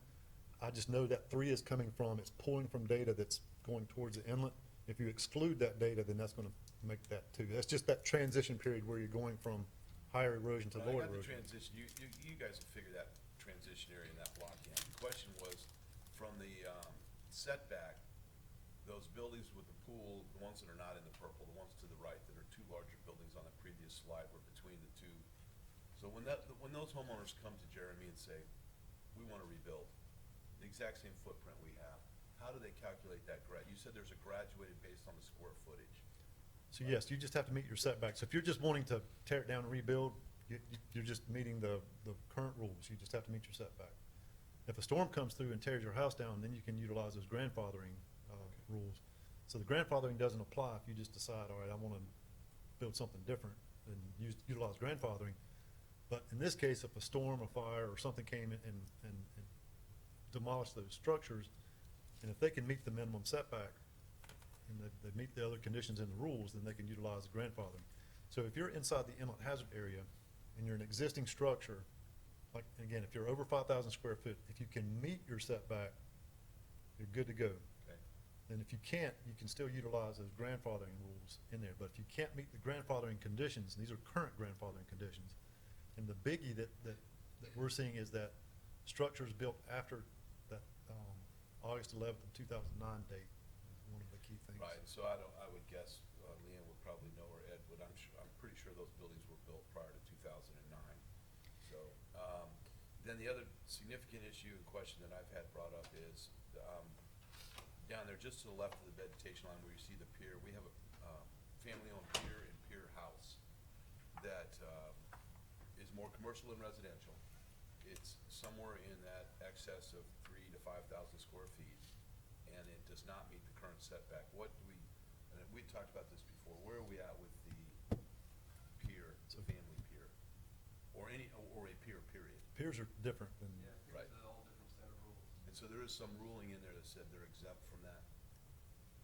I just know that 3 is coming from, it's pulling from data that's going towards the inlet. If you exclude that data, then that's going to make that 2. That's just that transition period where you're going from higher erosion to Now, lower I got the erosion. transition, you guys have figured that transition area and that block in. The question was, from the setback, those buildings with the pool, the ones that are not in the purple, the ones to the right, that are 2 larger buildings on the previous slide were between the 2. So when those homeowners come to Jeremy and say, we want to rebuild, the exact same footprint we have, how do they calculate that you said there's a graduated based on the square footage. So yes, you just have to meet your setbacks. If you're just wanting to tear it down and rebuild, you're just meeting the current rules. You just have to meet your setback. If a storm comes through and tears your house down, then you can utilize those grandfathering rules. So the grandfathering doesn't apply if you just decide, all right, I want to build something different and utilize grandfathering. But in this case, if a storm, a fire, or something came and demolished those structures, and if they can meet the minimum setback, and they meet the other conditions in the rules, then they can utilize the grandfathering. So if you're inside the inlet hazard area, and you're an existing structure, like, again, if you're over 5,000 square feet, if you can meet your setback, you're good to go. Okay. And if you can't, you can still utilize those grandfathering rules in there. But if you can't meet the grandfathering conditions, and these are current grandfathering conditions, and the biggie that we're seeing is that structures built after that August 11th of 2009 date is one of the key things. Right, so I would guess Leanne would probably know, or Ed would, I'm pretty sure those buildings were built prior to 2009. So, then the other significant issue and question that I've had brought up is, down there just to the left of the vegetation line where you see the pier, we have a family-owned pier and pier house that is more commercial than residential. It's somewhere in that excess of 3,000 to 5,000 square feet, and it does not meet the current setback. What do we, and we talked about this before, where are we at with the pier, the family pier? Or a pier, period? Piers are different than, Yeah, Right. it's a whole different set of rules. And so there is some ruling in there that said they're exempt from that.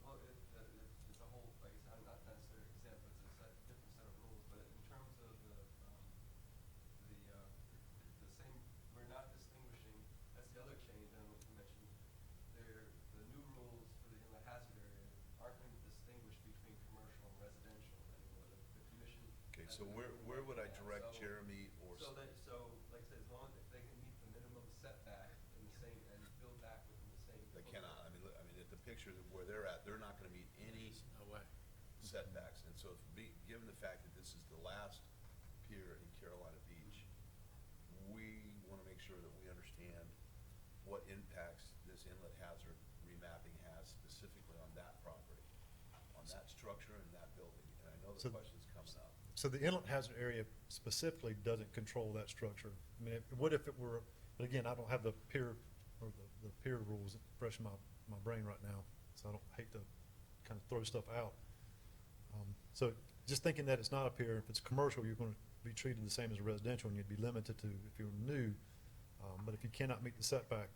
Well, it's a whole, like I said, not necessarily exempt, but it's a different set of rules. But in terms of the same, we're not distinguishing, that's the other change I want to mention. The new rules for the inlet hazard area aren't going to distinguish between commercial and residential anymore. The commission. Okay, has so been where working would I on that. direct So- Jeremy or? So like I said, as long as if they can meet the minimum setback in the same, and build back within the same. They cannot, I mean, at the picture that where they're at, they're not gonna meet any setbacks. And so given the fact that this is the last pier in Carolina Beach, we wanna make sure that we understand what impacts this inlet hazard remapping has specifically on that property, on that structure and that building. And I know the So- question's coming up. so the inlet hazard area specifically doesn't control that structure. I mean, what if it were, but again, I don't have the pier, or the pier rules fresh in my brain right now, so I don't hate to kind of throw stuff out. So just thinking that it's not a pier, if it's commercial, you're gonna be treated the same as a residential, and you'd be limited to if you're new. But if you cannot meet the setback,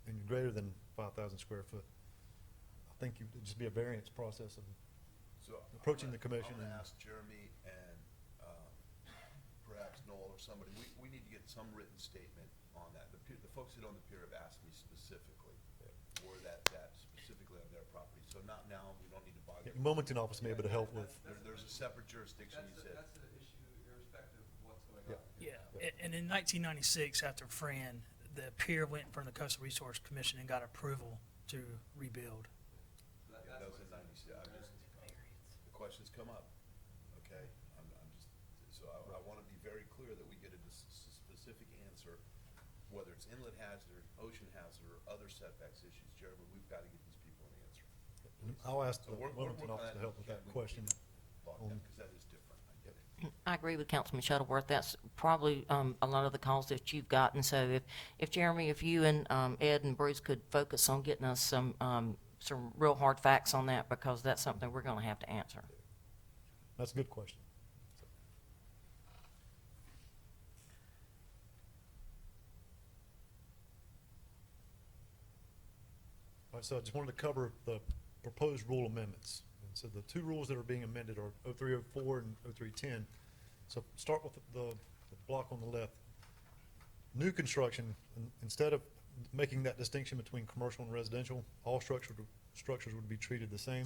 and you're greater than 5,000 square foot, I think it'd just be a variance process of So approaching the commission I'm gonna and- ask Jeremy and perhaps Noel or somebody, we need to get some written statement on that. The folks that own the pier have asked me specifically where that's specifically on their property. So not now, we don't need to bog Yeah, it. Wilmington office may be able to help with. There's a separate jurisdiction, you said. That's an issue irrespective of what's going Yeah. on. Yeah, and in 1996, after Fran, the pier went in front of the Coastal Resource Commission and got approval to rebuild. That- Yeah, that's that was what in it's- 96. The questions come up, okay? I'm just, so I wanna be very clear that we get a specific answer, whether it's inlet hazard, ocean hazard, or other setbacks issues. Jeremy, we've gotta get these people an answer. I'll ask So the we're Wilmington working on office to help with Ken, that we can question. bog on- down, 'cause that is different, I get it. I agree with Councilman Shuttleworth. That's probably a lot of the calls that you've gotten. So if Jeremy, if you and Ed and Bruce could focus on getting us some real hard facts on that, because that's something we're going to have to answer. That's a good question. All right, so I just wanted to cover the proposed rule amendments. And so the two rules that are being amended are 0304 and 0310. So start with the block on the left. New construction, instead of making that distinction between commercial and residential, all structures would be treated the same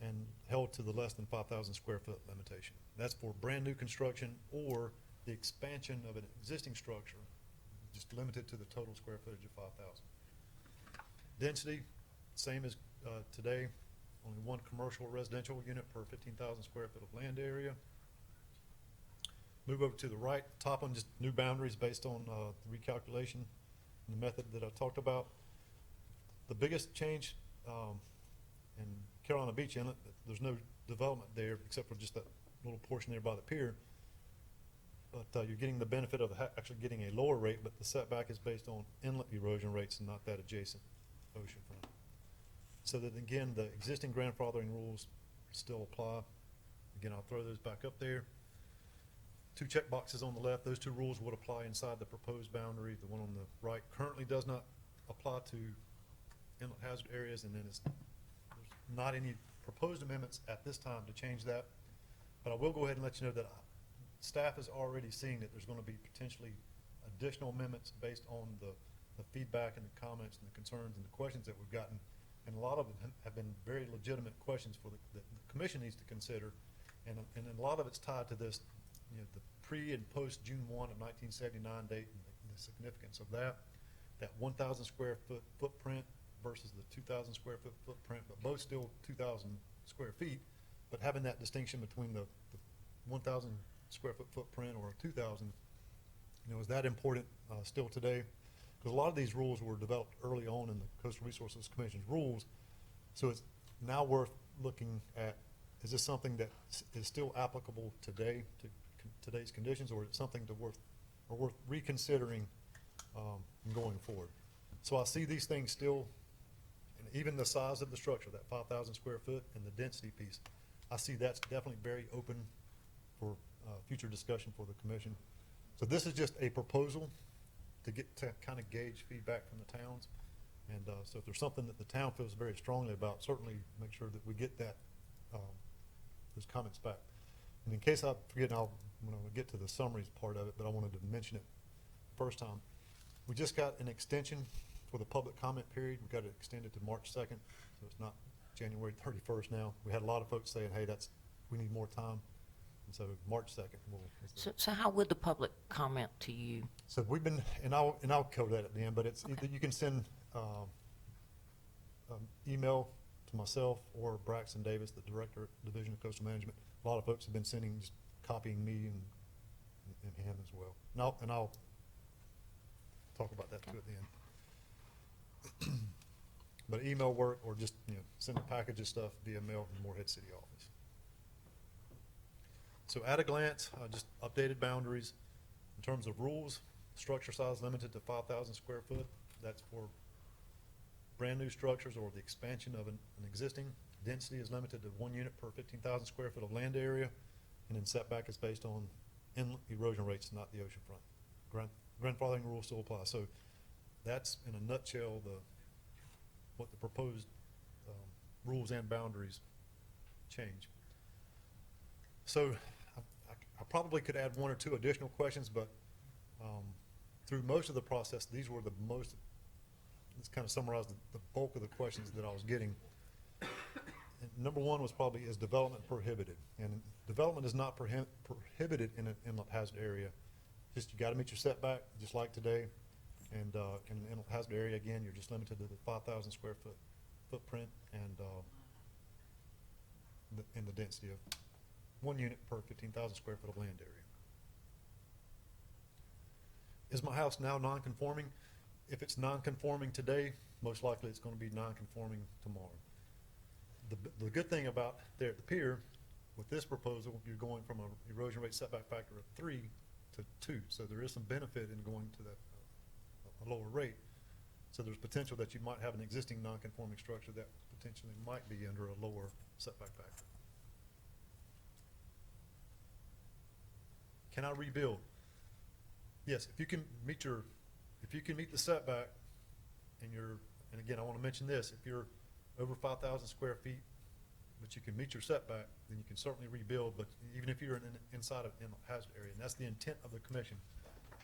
and held to the less than 5,000 square foot limitation. That's for brand-new construction or the expansion of an existing structure, just limited to the total square footage of 5,000. Density, same as today, only one commercial or residential unit per 15,000 square foot of land area. Move over to the right, top one, just new boundaries based on the recalculation and the method that I talked about. The biggest change in Carolina Beach Inlet, there's no development there except for just that little portion there by the pier. But you're getting the benefit of actually getting a lower rate, but the setback is based on inlet erosion rates and not that adjacent oceanfront. So that again, the existing grandfathering rules still apply. Again, I'll throw those back up there. Two check boxes on the left, those two rules would apply inside the proposed boundary. The one on the right currently does not apply to inlet hazard areas, and then there's not any proposed amendments at this time to change that. But I will go ahead and let you know that staff is already seeing that there's gonna be potentially additional amendments based on the feedback and the comments and the concerns and the questions that we've gotten. And a lot of them have been very legitimate questions for that the commission needs to consider. And a lot of it's tied to this, you know, the pre and post June 1 of 1979 date and the significance of that 1,000 square foot footprint versus the 2,000 square foot footprint, but both still 2,000 square feet, but having that distinction between the 1,000 square foot footprint or 2,000, you know, is that important still today? Because a lot of these rules were developed early on in the Coastal Resources Commission's rules, so it's now worth looking at, is this something that is still applicable today to today's conditions, or is it something worth reconsidering going forward? So I see these things still, and even the size of the structure, that 5,000 square foot, and the density piece, I see that's definitely very open for future discussion for the commission. So this is just a proposal to get to kind of gauge feedback from the towns. And so if there's something that the town feels very strongly about, certainly make sure that we get that, those comments back. And in case I forget, when I get to the summaries part of it, but I wanted to mention it first time. We just got an extension for the public comment period. We got it extended to March 2nd, so it's not January 31st now. We had a lot of folks saying, hey, we need more time. And so March 2nd. So how would the public comment to you? So we've been, and I'll cover that at the end, but it's either you can send email to myself or Braxton Davis, the Director, Division of Coastal Management. A lot of folks have been sending, just copying me and him as well. And I'll talk about that too at the end. But email work, or just, you know, send a package of stuff via mail from the Morehead City office. So at a glance, just updated boundaries. In terms of rules, structure size limited to 5,000 square foot. That's for brand new structures or the expansion of an existing. Density is limited to 1 unit per 15,000 square foot of land area. And then setback is based on inlet erosion rates, not the oceanfront. Grandfathering rules still apply. So that's, in a nutshell, what the proposed rules and boundaries change. So I probably could add 1 or 2 additional questions, but through most of the process, these were the most, let's kind of summarize the bulk of the questions that I was getting. And number 1 was probably, is development prohibited? And development is not prohibited in an inlet hazard area. Just, you gotta meet your setback, just like today. And in an inlet hazard area, again, you're just limited to the 5,000 square foot footprint and the density of 1 unit per 15,000 square foot of land area. Is my house now non-conforming? If it's non-conforming today, most likely it's going to be non-conforming tomorrow. The good thing about there at the pier, with this proposal, you're going from an erosion rate setback factor of 3 to 2. So there is some benefit in going to that a lower rate. So there's potential that you might have an existing non-conforming structure that potentially might be under a lower setback factor. Can I rebuild? Yes, if you can meet the setback, and again, I want to mention this, if you're over 5,000 square feet, but you can meet your setback, then you can certainly rebuild, but even if you're inside of an hazard area, and that's the intent of the commission.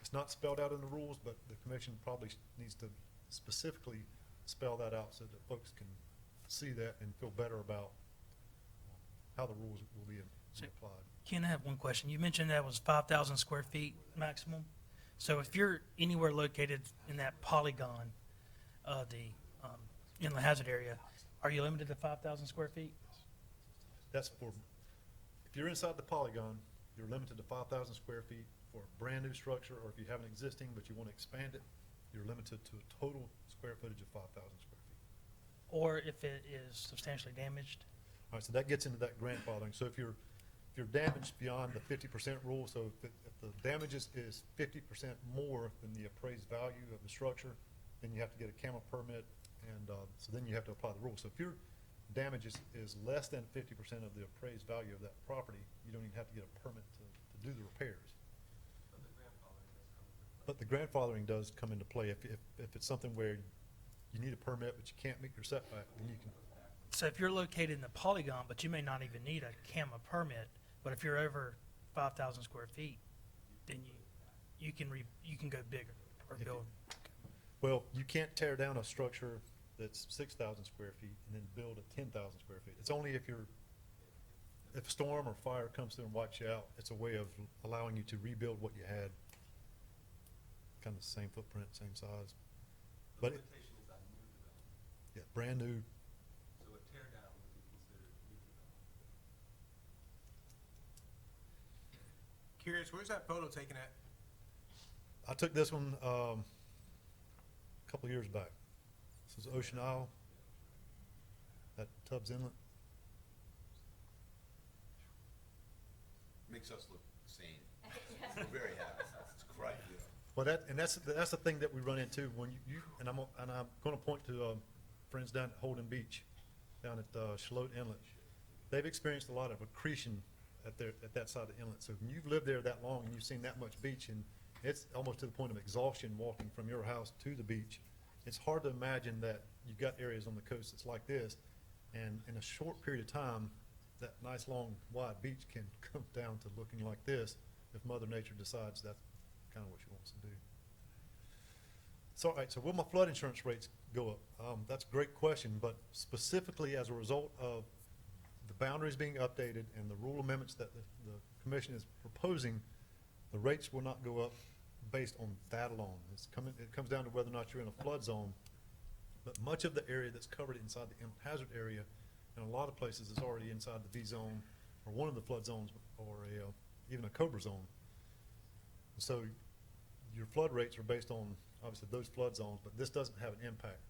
It's not spelled out in the rules, but the commission probably needs to specifically spell that out so that folks can see that and feel better about how the rules will be applied. Ken, I have one question. You mentioned that was 5,000 square feet maximum. So if you're anywhere located in that polygon of the inlet hazard area, are you limited to 5,000 square feet? That's for, if you're inside the polygon, you're limited to 5,000 square feet for a brand new structure, or if you have an existing but you want to expand it, you're limited to a total square footage of 5,000 square feet. Or if it is substantially damaged? All right, so that gets into that grandfathering. So if you're damaged beyond the 50% rule, so if the damages is 50% more than the appraised value of the structure, then you have to get a CAMA permit, and so then you have to apply the rule. So if your damage is less than 50% of the appraised value of that property, you don't even have to get a permit to do the repairs. But the grandfathering does come into play. If it's something where you need a permit but you can't meet your setback, then you can. So if you're located in the polygon, but you may not even need a CAMA permit, but if you're over 5,000 square feet, then you can go bigger or If you- build. Well, you can't tear down a structure that's 6,000 square feet and then build a 10,000 square feet. It's only if if a storm or fire comes through and wipes you out, it's a way of allowing you to rebuild what you had. Kind of the same footprint, same size. The But limitation is on new development, Yeah, brand new. so a tear down would be considered new development. Curious, where's that photo taken at? I took this one, a couple of years back. This is Ocean Isle at Tubbs Inlet. Makes us look sane. We're very happy. It's great. Well, that's the thing that we run into when and I'm gonna point to, friends down at Holden Beach, down at, Charlotte Inlet. They've experienced a lot of accretion at that side of the inlet. So when you've lived there that long and you've seen that much beach, and it's almost to the point of exhaustion walking from your house to the beach, it's hard to imagine that you've got areas on the coast that's like this, and in a short period of time, that nice, long, wide beach can come down to looking like this if Mother Nature decides that's kind of what she wants to do. So, all right, so will my flood insurance rates go up? That's a great question, but specifically as a result of the boundaries being updated and the rule amendments that the commission is proposing, the rates will not go up based on that alone. It comes down to whether or not you're in a flood zone, but much of the area that's covered inside the inland hazard area, in a lot of places, is already inside the V zone, or one of the flood zones, or even a COBRA zone. So your flood rates are based on, obviously, those flood zones, but this doesn't have an impact.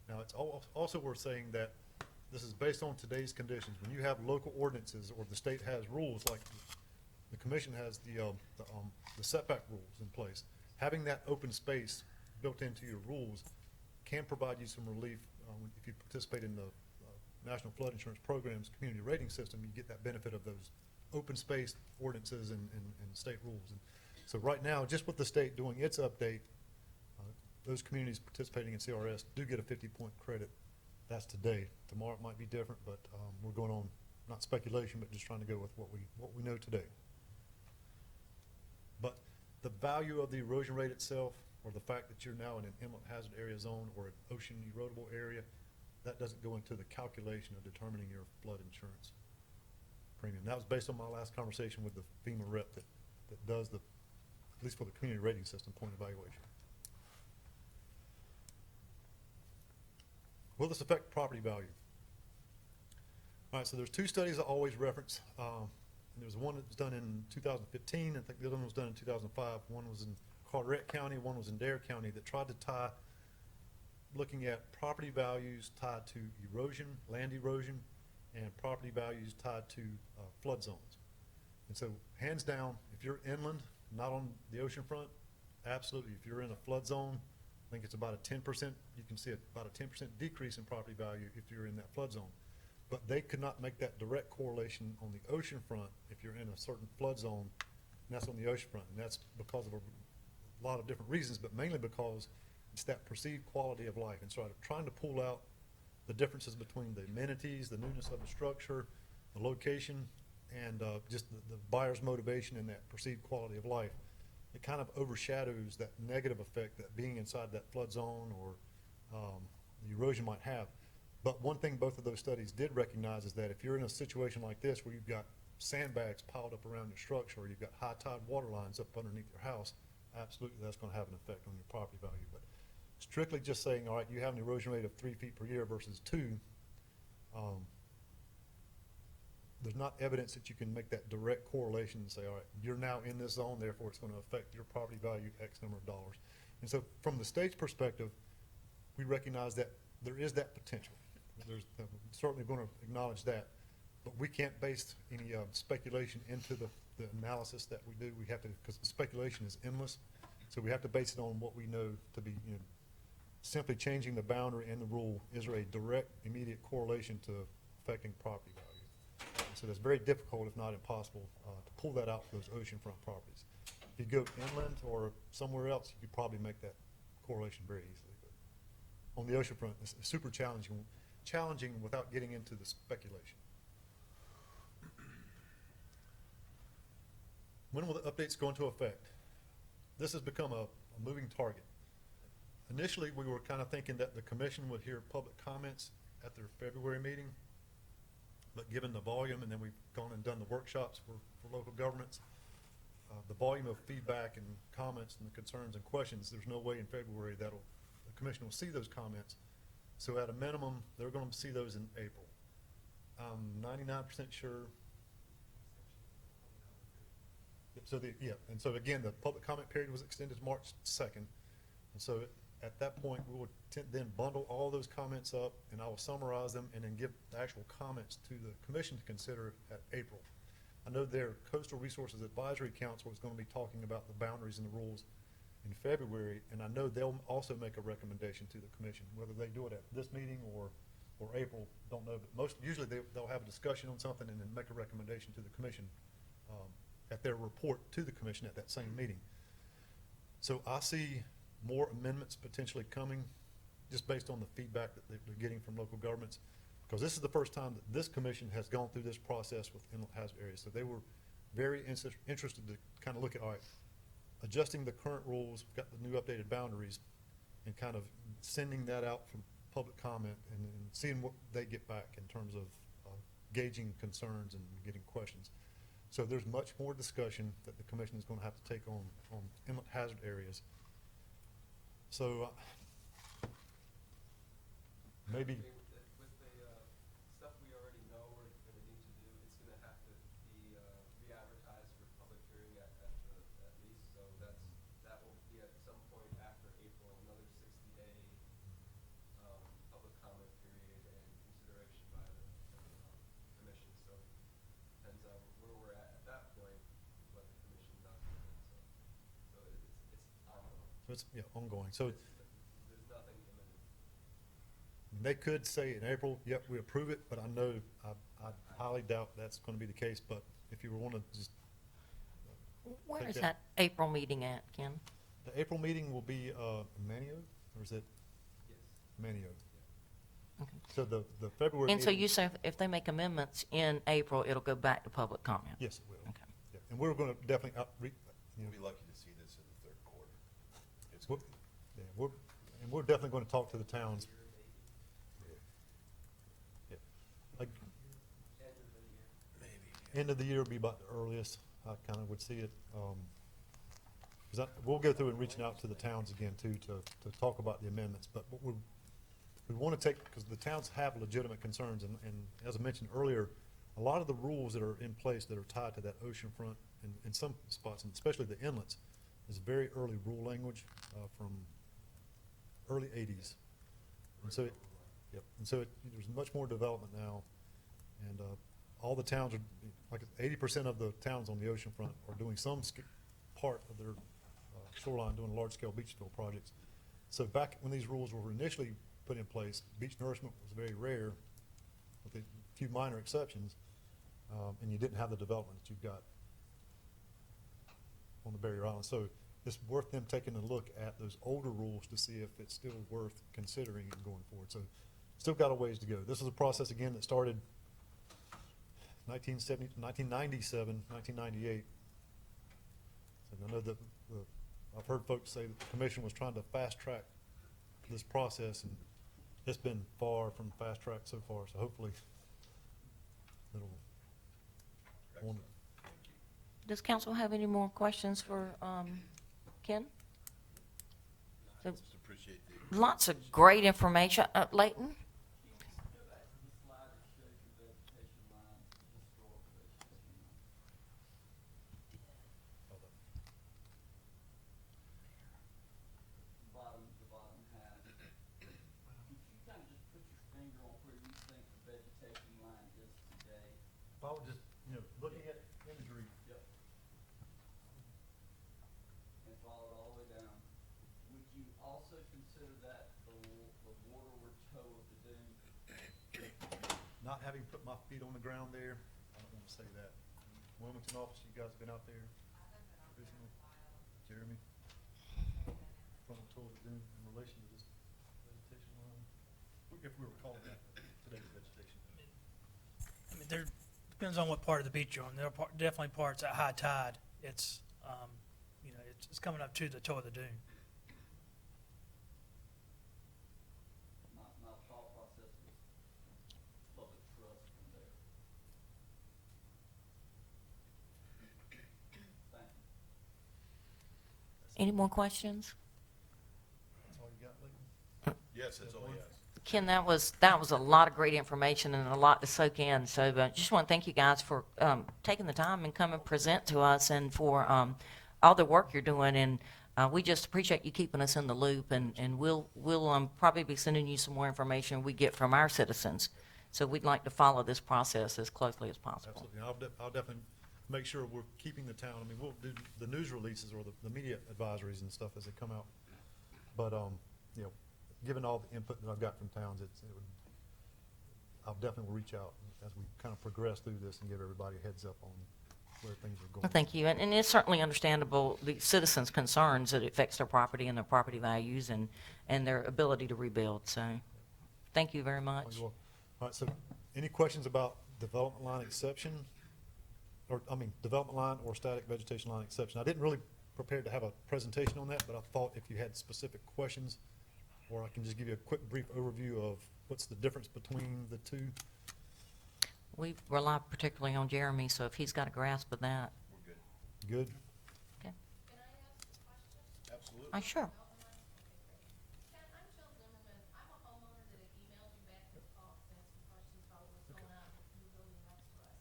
Now, it's also worth saying that this is based on today's conditions. When you have local ordinances, or the state has rules, like the commission has the setback rules in place, having that open space built into your rules can provide you some relief. If you participate in the National Flood Insurance Program's community rating system, you get that benefit of those open space ordinances and state rules. And so right now, just with the state doing its update, those communities participating in CRS do get a 50-point credit. That's today. Tomorrow it might be different, but we're going on, not speculation, but just trying to go with what we know today. But the value of the erosion rate itself, or the fact that you're now in an inland hazard area zone or an ocean erodible area, that doesn't go into the calculation of determining your flood insurance premium. That was based on my last conversation with the FEMA rep that does at least for the community rating system, point evaluation. Will this affect property value? All right, so there's two studies I always reference. And there was one that was done in 2015. I think the other one was done in 2005. One was in Carteret County, one was in Dare County, that tried to tie, looking at property values tied to erosion, land erosion, and property values tied to flood zones. And so, hands down, if you're inland, not on the ocean front, absolutely. If you're in a flood zone, I think it's about a 10%, you can see about a 10% decrease in property value if you're in that flood zone. But they could not make that direct correlation on the ocean front if you're in a certain flood zone, and that's on the ocean front. And that's because of a lot of different reasons, but mainly because it's that perceived quality of life. And so trying to pull out the differences between the amenities, the newness of the structure, the location, and just the buyer's motivation and that perceived quality of life, it kind of overshadows that negative effect that being inside that flood zone or the erosion might have. But one thing both of those studies did recognize is that if you're in a situation like this where you've got sandbags piled up around your structure, or you've got high tide water lines up underneath your house, absolutely that's going to have an effect on your property value. But strictly just saying, all right, you have an erosion rate of 3 feet per year versus 2, there's not evidence that you can make that direct correlation and say, all right, you're now in this zone, therefore it's going to affect your property value X number of dollars. And so from the state's perspective, we recognize that there is that potential. We're certainly going to acknowledge that, but we can't base any speculation into the analysis that we do. We have to, because the speculation is endless, so we have to base it on what we know to be, simply changing the boundary and the rule. Is there a direct, immediate correlation to affecting property value? So that's very difficult, if not impossible, to pull that out for those oceanfront properties. If you go inland or somewhere else, you could probably make that correlation very easily. But on the oceanfront, it's super challenging without getting into the speculation. When will the updates go into effect? This has become a moving target. Initially, we were kind of thinking that the commission would hear public comments at their February meeting, but given the volume, and then we've gone and done the workshops for local governments, the volume of feedback and comments and the concerns and questions, there's no way in February the commission will see those comments. So at a minimum, they're going to see those in April. I'm 99% sure. So and so again, the public comment period was extended to March 2nd. And so at that point, we will then bundle all those comments up, and I will summarize them and then give the actual comments to the commission to consider at April. I know their Coastal Resources Advisory Council is going to be talking about the boundaries and the rules in February, and I know they'll also make a recommendation to the commission. Whether they do it at this meeting or April, don't know, but usually they'll have a discussion on something and then make a recommendation to the commission at their report to the commission at that same meeting. So I see more amendments potentially coming, just based on the feedback that they're getting from local governments, because this is the first time that this commission has gone through this process with inland hazard areas. So they were very interested to kind of look at, all right, adjusting the current rules, got the new updated boundaries, and kind of sending that out for public comment and seeing what they get back in terms of gauging concerns and getting questions. So there's much more discussion that the commission is going to have to take on inland hazard areas. So maybe. With the stuff we already know we're gonna need to do, it's gonna have to be re-advertised for public hearing at least, so that will be at some point after April, another 60-day public comment period and consideration by the commission, so depends on where we're at that point, what the commission document, so it's ongoing. So it's ongoing. So There's nothing imminent. they could say in April, yep, we approve it, but I know I highly doubt that's going to be the case. But if you want to just Where take is that April meeting at, Ken? the April meeting will be Manio, or is it Yes. Manio? Okay. So the February. And so meeting- you say if they make amendments in April, it'll go back to public comment? Yes, it will. Okay. Yeah. And we're going to definitely We'll be lucky to see this in the third quarter. It's We're, yeah, we're definitely going to talk to the towns. Yeah. Like, maybe. end of the year would be about the earliest I kind of would see it. Because we'll go through and reaching out to the towns again too to talk about the amendments. But what we want to take, because the towns have legitimate concerns, and as I mentioned earlier, a lot of the rules that are in place that are tied to that oceanfront and in some spots, and especially the inlets, is very early rule language from early 80s. And so, there's much more development now, and all the towns are, like 80% of the towns on the oceanfront are doing some part of their shoreline doing large-scale beach fill projects. So back when these rules were initially put in place, beach nourishment was very rare, with a few minor exceptions, and you didn't have the development that you've got on the barrier island. So it's worth them taking a look at those older rules to see if it's still worth considering and going forward. So still got a ways to go. This is a process, again, that started 1997, 1998. And I know that I've heard folks say that the commission was trying to fast track this process, and it's been far from fast track so far. So hopefully it'll. Excellent. Thank you. Does council have any more questions for Ken? So, Just appreciate the. lots of great information. Leighton? The bottom half. Could you kind of just put your finger on where you think the vegetation line is today? If I were just, looking at imagery. Yep. And follow it all the way down. Would you also consider that the waterward toe of the dune? Not having put my feet on the ground there, I don't want to say that. Wilmington office, you guys been out there recently? Jeremy? Front tour of the dune in relation to this vegetation line? If we were calling that today's vegetation. I mean, there depends on what part of the beach you're on. There are definitely parts at high tide. it's, you know, it's coming up to the toe of the dune. My thought process was public trust from there. Thank you. Any more questions? That's all you got, Leighton? Yes, that's all, yes. Ken, that was a lot of great information and a lot to soak in. So just want to thank you guys for taking the time and coming present to us and for all the work you're doing. And we just appreciate you keeping us in the loop. And we'll probably be sending you some more information we get from our citizens. So we'd like to follow this process as closely as possible. Absolutely. I'll definitely make sure we're keeping the town, I mean, we'll do the news releases or the media advisories and stuff as they come out. But, you know, given all the input that I've got from towns, I'll definitely reach out as we kind of progress through this and give everybody a heads up on where things are going. Well, thank you. And it's certainly understandable, the citizens' concerns that it affects their property and their property values and their ability to rebuild. So thank you very much. All right, so any questions about development line exception? Or, I mean, development line or static vegetation line exception? I didn't really prepare to have a presentation on that, but I thought if you had specific questions, or I can just give you a quick brief overview of what's the difference between the two. We rely particularly on Jeremy, so if he's got a grasp of that. We're good. Good? Okay. Can I ask a question? Absolutely. Sure. Ken, I'm Jill Zimmerman. I'm a homeowner that had emailed you back in the fall to ask some questions about what's going on with the new building next to us.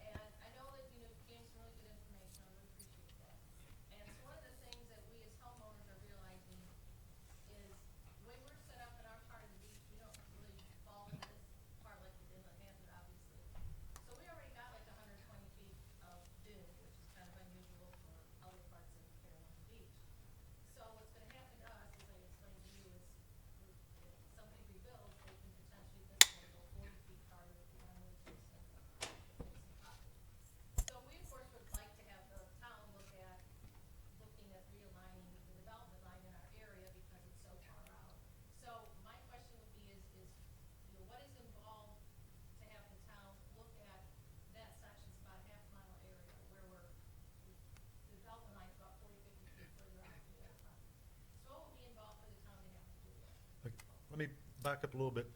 And I know that, you know, you gave some really good information. I really appreciate that. And so one of the things that we as homeowners are realizing is the way we're set up in our part of the beach, we don't really fall into this part like we did in the Hampton, obviously. So we already got like 120 feet of dune, which is kind of unusual for other parts of Carolina Beach. So what's gonna happen to us, as I explained to you, is if somebody rebuilds, they can potentially, this will go 40 feet farther beyond the adjacent property. So we of course would like to have the town looking at realigning the development line in our area because it's so far out. So my question would be you know, what is involved to have the town look at that section, it's about a half-mile area where the development line's about 40, 50 feet further out from the other property. So what would be involved for the town to have to do that? Okay, let me back up a little bit.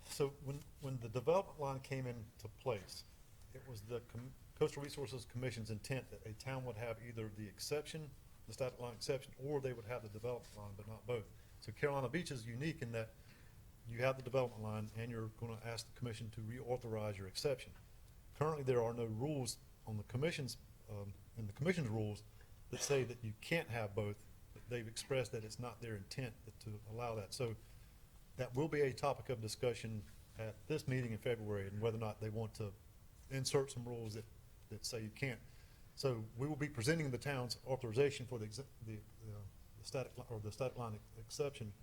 So when the development line came into place, it was the Coastal Resources Commission's intent that a town would have either the exception, the static line exception, or they would have the development line, but not both. So Carolina Beach is unique in that you have the development line and you're gonna ask the commission to reauthorize your exception. Currently, there are no rules on the commission's, in the commission's rules that say that you can't have both. They've expressed that it's not their intent to allow that. So that will be a topic of discussion at this meeting in February, and whether or not they want to insert some rules that say you can't. So we will be presenting the town's authorization for the static, or the static line exception,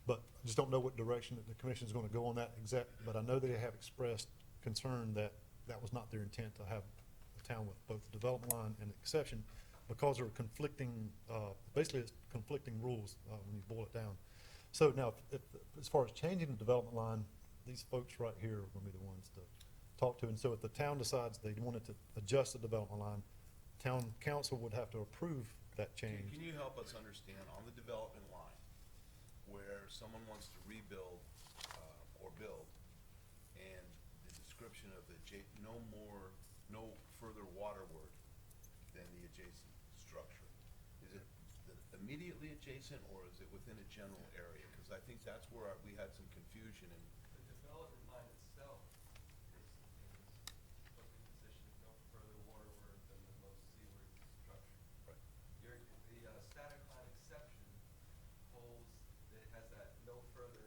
but I just don't know what direction that the commission is going to go on that exact, but I know they have expressed concern that that was not their intent to have a town with both the development line and the exception, because there are conflicting, basically it's conflicting rules when you boil it down. So now, as far as changing the development line, these folks right here are going to be the ones to talk to. And so if the town decides they wanted to adjust the development line, town council would have to approve that change. Can you help us understand on the development line where someone wants to rebuild or build, and the description of no further waterward than the adjacent structure? Is it immediately adjacent, or is it within a general area? Because I think that's where we had some confusion and. The development line itself is supposed to be positioned no further waterward than the most seaward structure. Right. The static line exception holds, it has that no further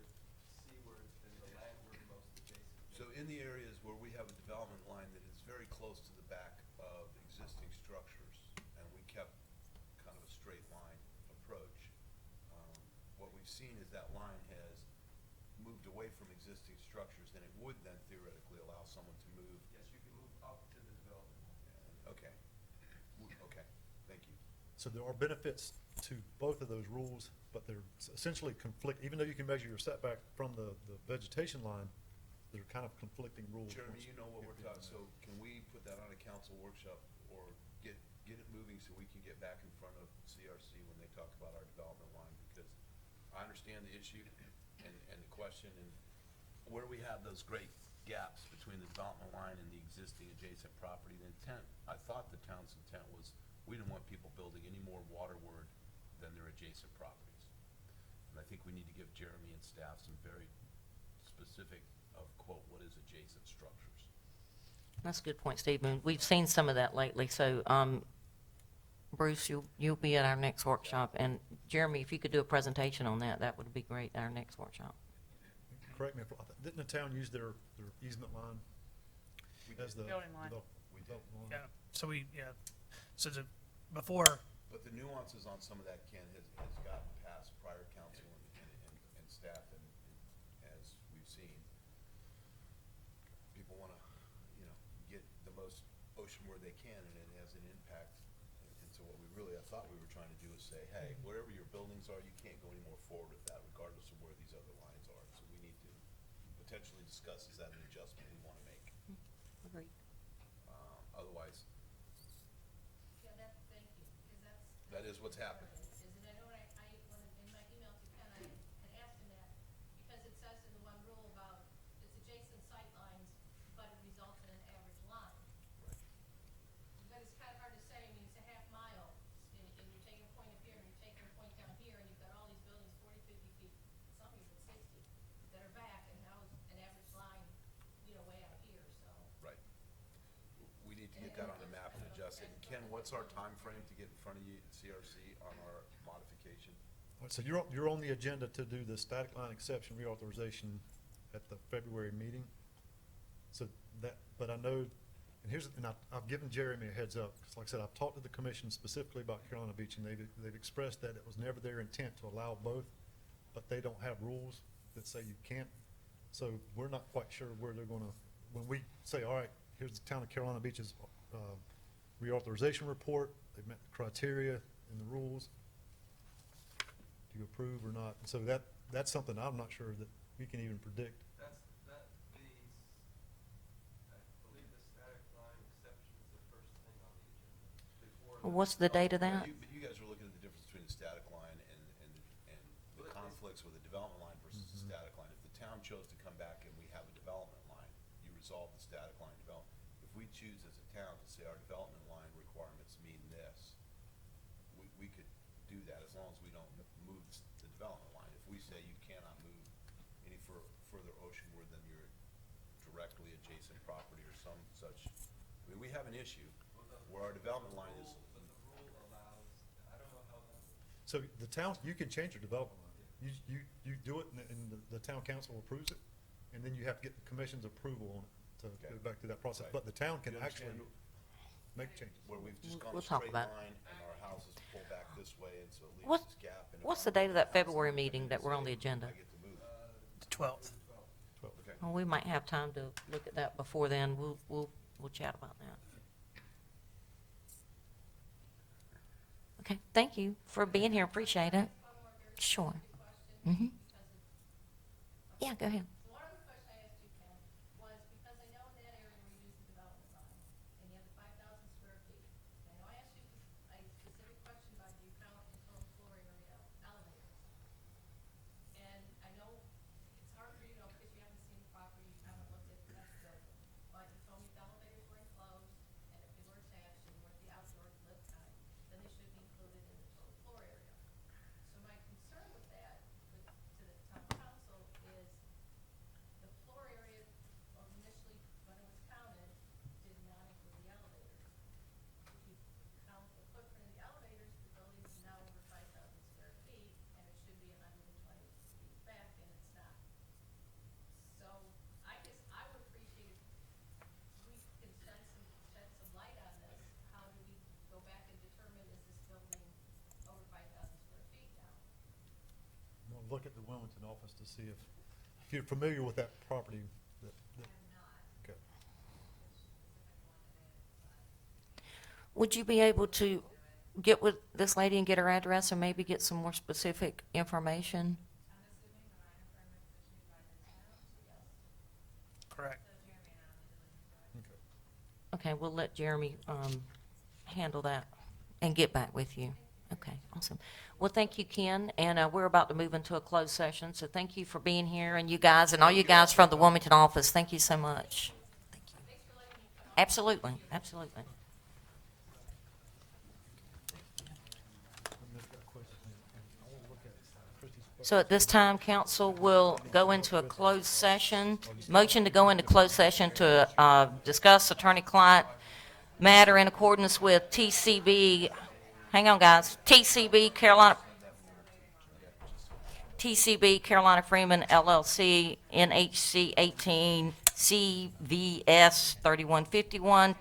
seaward than the landward most adjacent. So in the areas where we have a development line that is very close to the back of existing structures, and we kept kind of a straight line approach, what we've seen is that line has moved away from existing structures, and it would then theoretically allow someone to move. Yes, you can move up to the development line. Okay. Okay, thank you. So there are benefits to both of those rules, but they're essentially even though you can measure your setback from the vegetation line, they're kind of conflicting rules. Jeremy, you know what we're talking, so can we put that on a council workshop or get get it moving so we can get back in front of CRC when they talk about our development line, because I understand the issue and the question, and where we have those great gaps between the development line and the existing adjacent property, the intent, I thought the town's intent was, we didn't want people building any more waterward than their adjacent properties. And I think we need to give Jeremy and staff some very specific of, quote, what is adjacent structures. That's a good point, Steve. And we've seen some of that lately. So, Bruce, you'll be at our next workshop. And Jeremy, if you could do a presentation on that, that would be great at our next workshop. Correct me if, didn't the town use their easement line as the? Building line. We did. Yeah, so before, But the nuances on some of that, Ken, has gotten past prior council and staff, and as we've seen, people wanna, get the most ocean where they can, and it has an impact. And so what I thought we were trying to do is say, hey, wherever your buildings are, you can't go any more forward with that, regardless of where these other lines are. So we need to potentially discuss, is that an adjustment we wanna make? Agreed. Otherwise, Yeah, thank you, because that is what's happened. is, and I know when in my email to Ken, I had asked him that, because it says in the one rule about it's adjacent sight lines, but it results in an average line. But it's kind of hard to say, I mean, it's a half mile, and you're taking a point up here, and you're taking a point down here, and you've got all these buildings 40, 50 feet, some even 60, that are back, and now an average line, way out here, so. Right. We need to get that on the map and adjust it. And Ken, what's our time frame to get in front of you at CRC on our modification? All right, so you're on the agenda to do the static line exception reauthorization at the February meeting. So but I know, and I've given Jeremy a heads up, because like I said, I've talked to the commission specifically about Carolina Beach, and they've expressed that it was never their intent to allow both, but they don't have rules that say you can't. So we're not quite sure where they're gonna, when we say, all right, here's the town of Carolina Beach's reauthorization report, they've met the criteria and the rules, do you approve or not? And so that's something I'm not sure that we can even predict. I believe the static line exception is the first thing on the agenda before. What's the date of that? But you guys are looking at the difference between the static line and the conflicts with the development line versus the static line. If the town chose to come back and we have a development line, you resolve the static line development. If we choose as a town to say our development line requirements mean this, we could do that as long as we don't move the development line. If we say you cannot move any further oceanward than your directly adjacent property or some such, I mean, we have an issue where our development line is. But the rule allows, I don't know how that works. So the town, you can change your development line. You do it and the town council approves it, and then you have to get the commission's approval on it to go back through that process. Right. But the town can You actually understand? make changes. Where we've just gone We'll a talk straight about line and our houses pull back this way, and so it leaves What- this gap. And if What's I the date of move that the house, February I'm meeting gonna that we're on the say, agenda? I get to move. the 12th. Okay. Well, we might have time to look at that before then. We'll chat about that. Okay, thank you for being here. Appreciate it. Sure. Mm-hmm. Yeah, go ahead. So one other question I asked you, Ken, was because I know in that area where you use the development line, and you have the 5,000 square feet, I know I asked you a specific question about do you count enclosed floor area elevators? And I know it's hard for you to know because you haven't seen the property, you haven't looked at the building, but you told me if the elevators were enclosed, and if they were attached, and worth the outdoor lift time, then they should be included in the total floor area. So my concern with that, to the town council, is the floor area initially, when it was counted, did not include the elevators. If you count the footprint of the elevators, the building is now over 5,000 square feet, and it should be 120 feet back, and it's not. So I guess I would appreciate if we can shed some light on this. How do we go back and determine is this building over 5,000 square feet now? I'm gonna look at the Wilmington office to see if you're familiar with that property. Okay. Would you be able to get with this lady and get her address and maybe get some more specific information? Correct. Okay. Okay, we'll let Jeremy handle that and get back with you. Okay, awesome. Well, thank you, Ken, and we're about to move into a closed session, so thank you for being here, and you guys, and all you guys from the Wilmington office, thank you so much. Thank you. Absolutely, absolutely. So at this time, council will go into a closed session. Motion to go into closed session to discuss attorney-client matter in accordance with TCB, hang on, guys, TCB Carolina Freeman LLC, NHC 18 CVS 3151,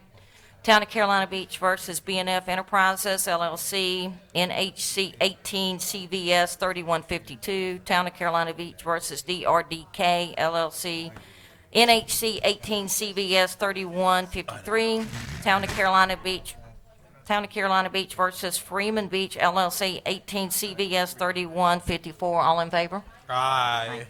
Town of Carolina Beach versus BNF Enterprises LLC, NHC 18 CVS 3152, Town of Carolina Beach versus DRDK LLC, NHC 18 CVS 3153, Town of Carolina Beach versus Freeman Beach LLC, 18 CVS 3154. All in favor? Aye.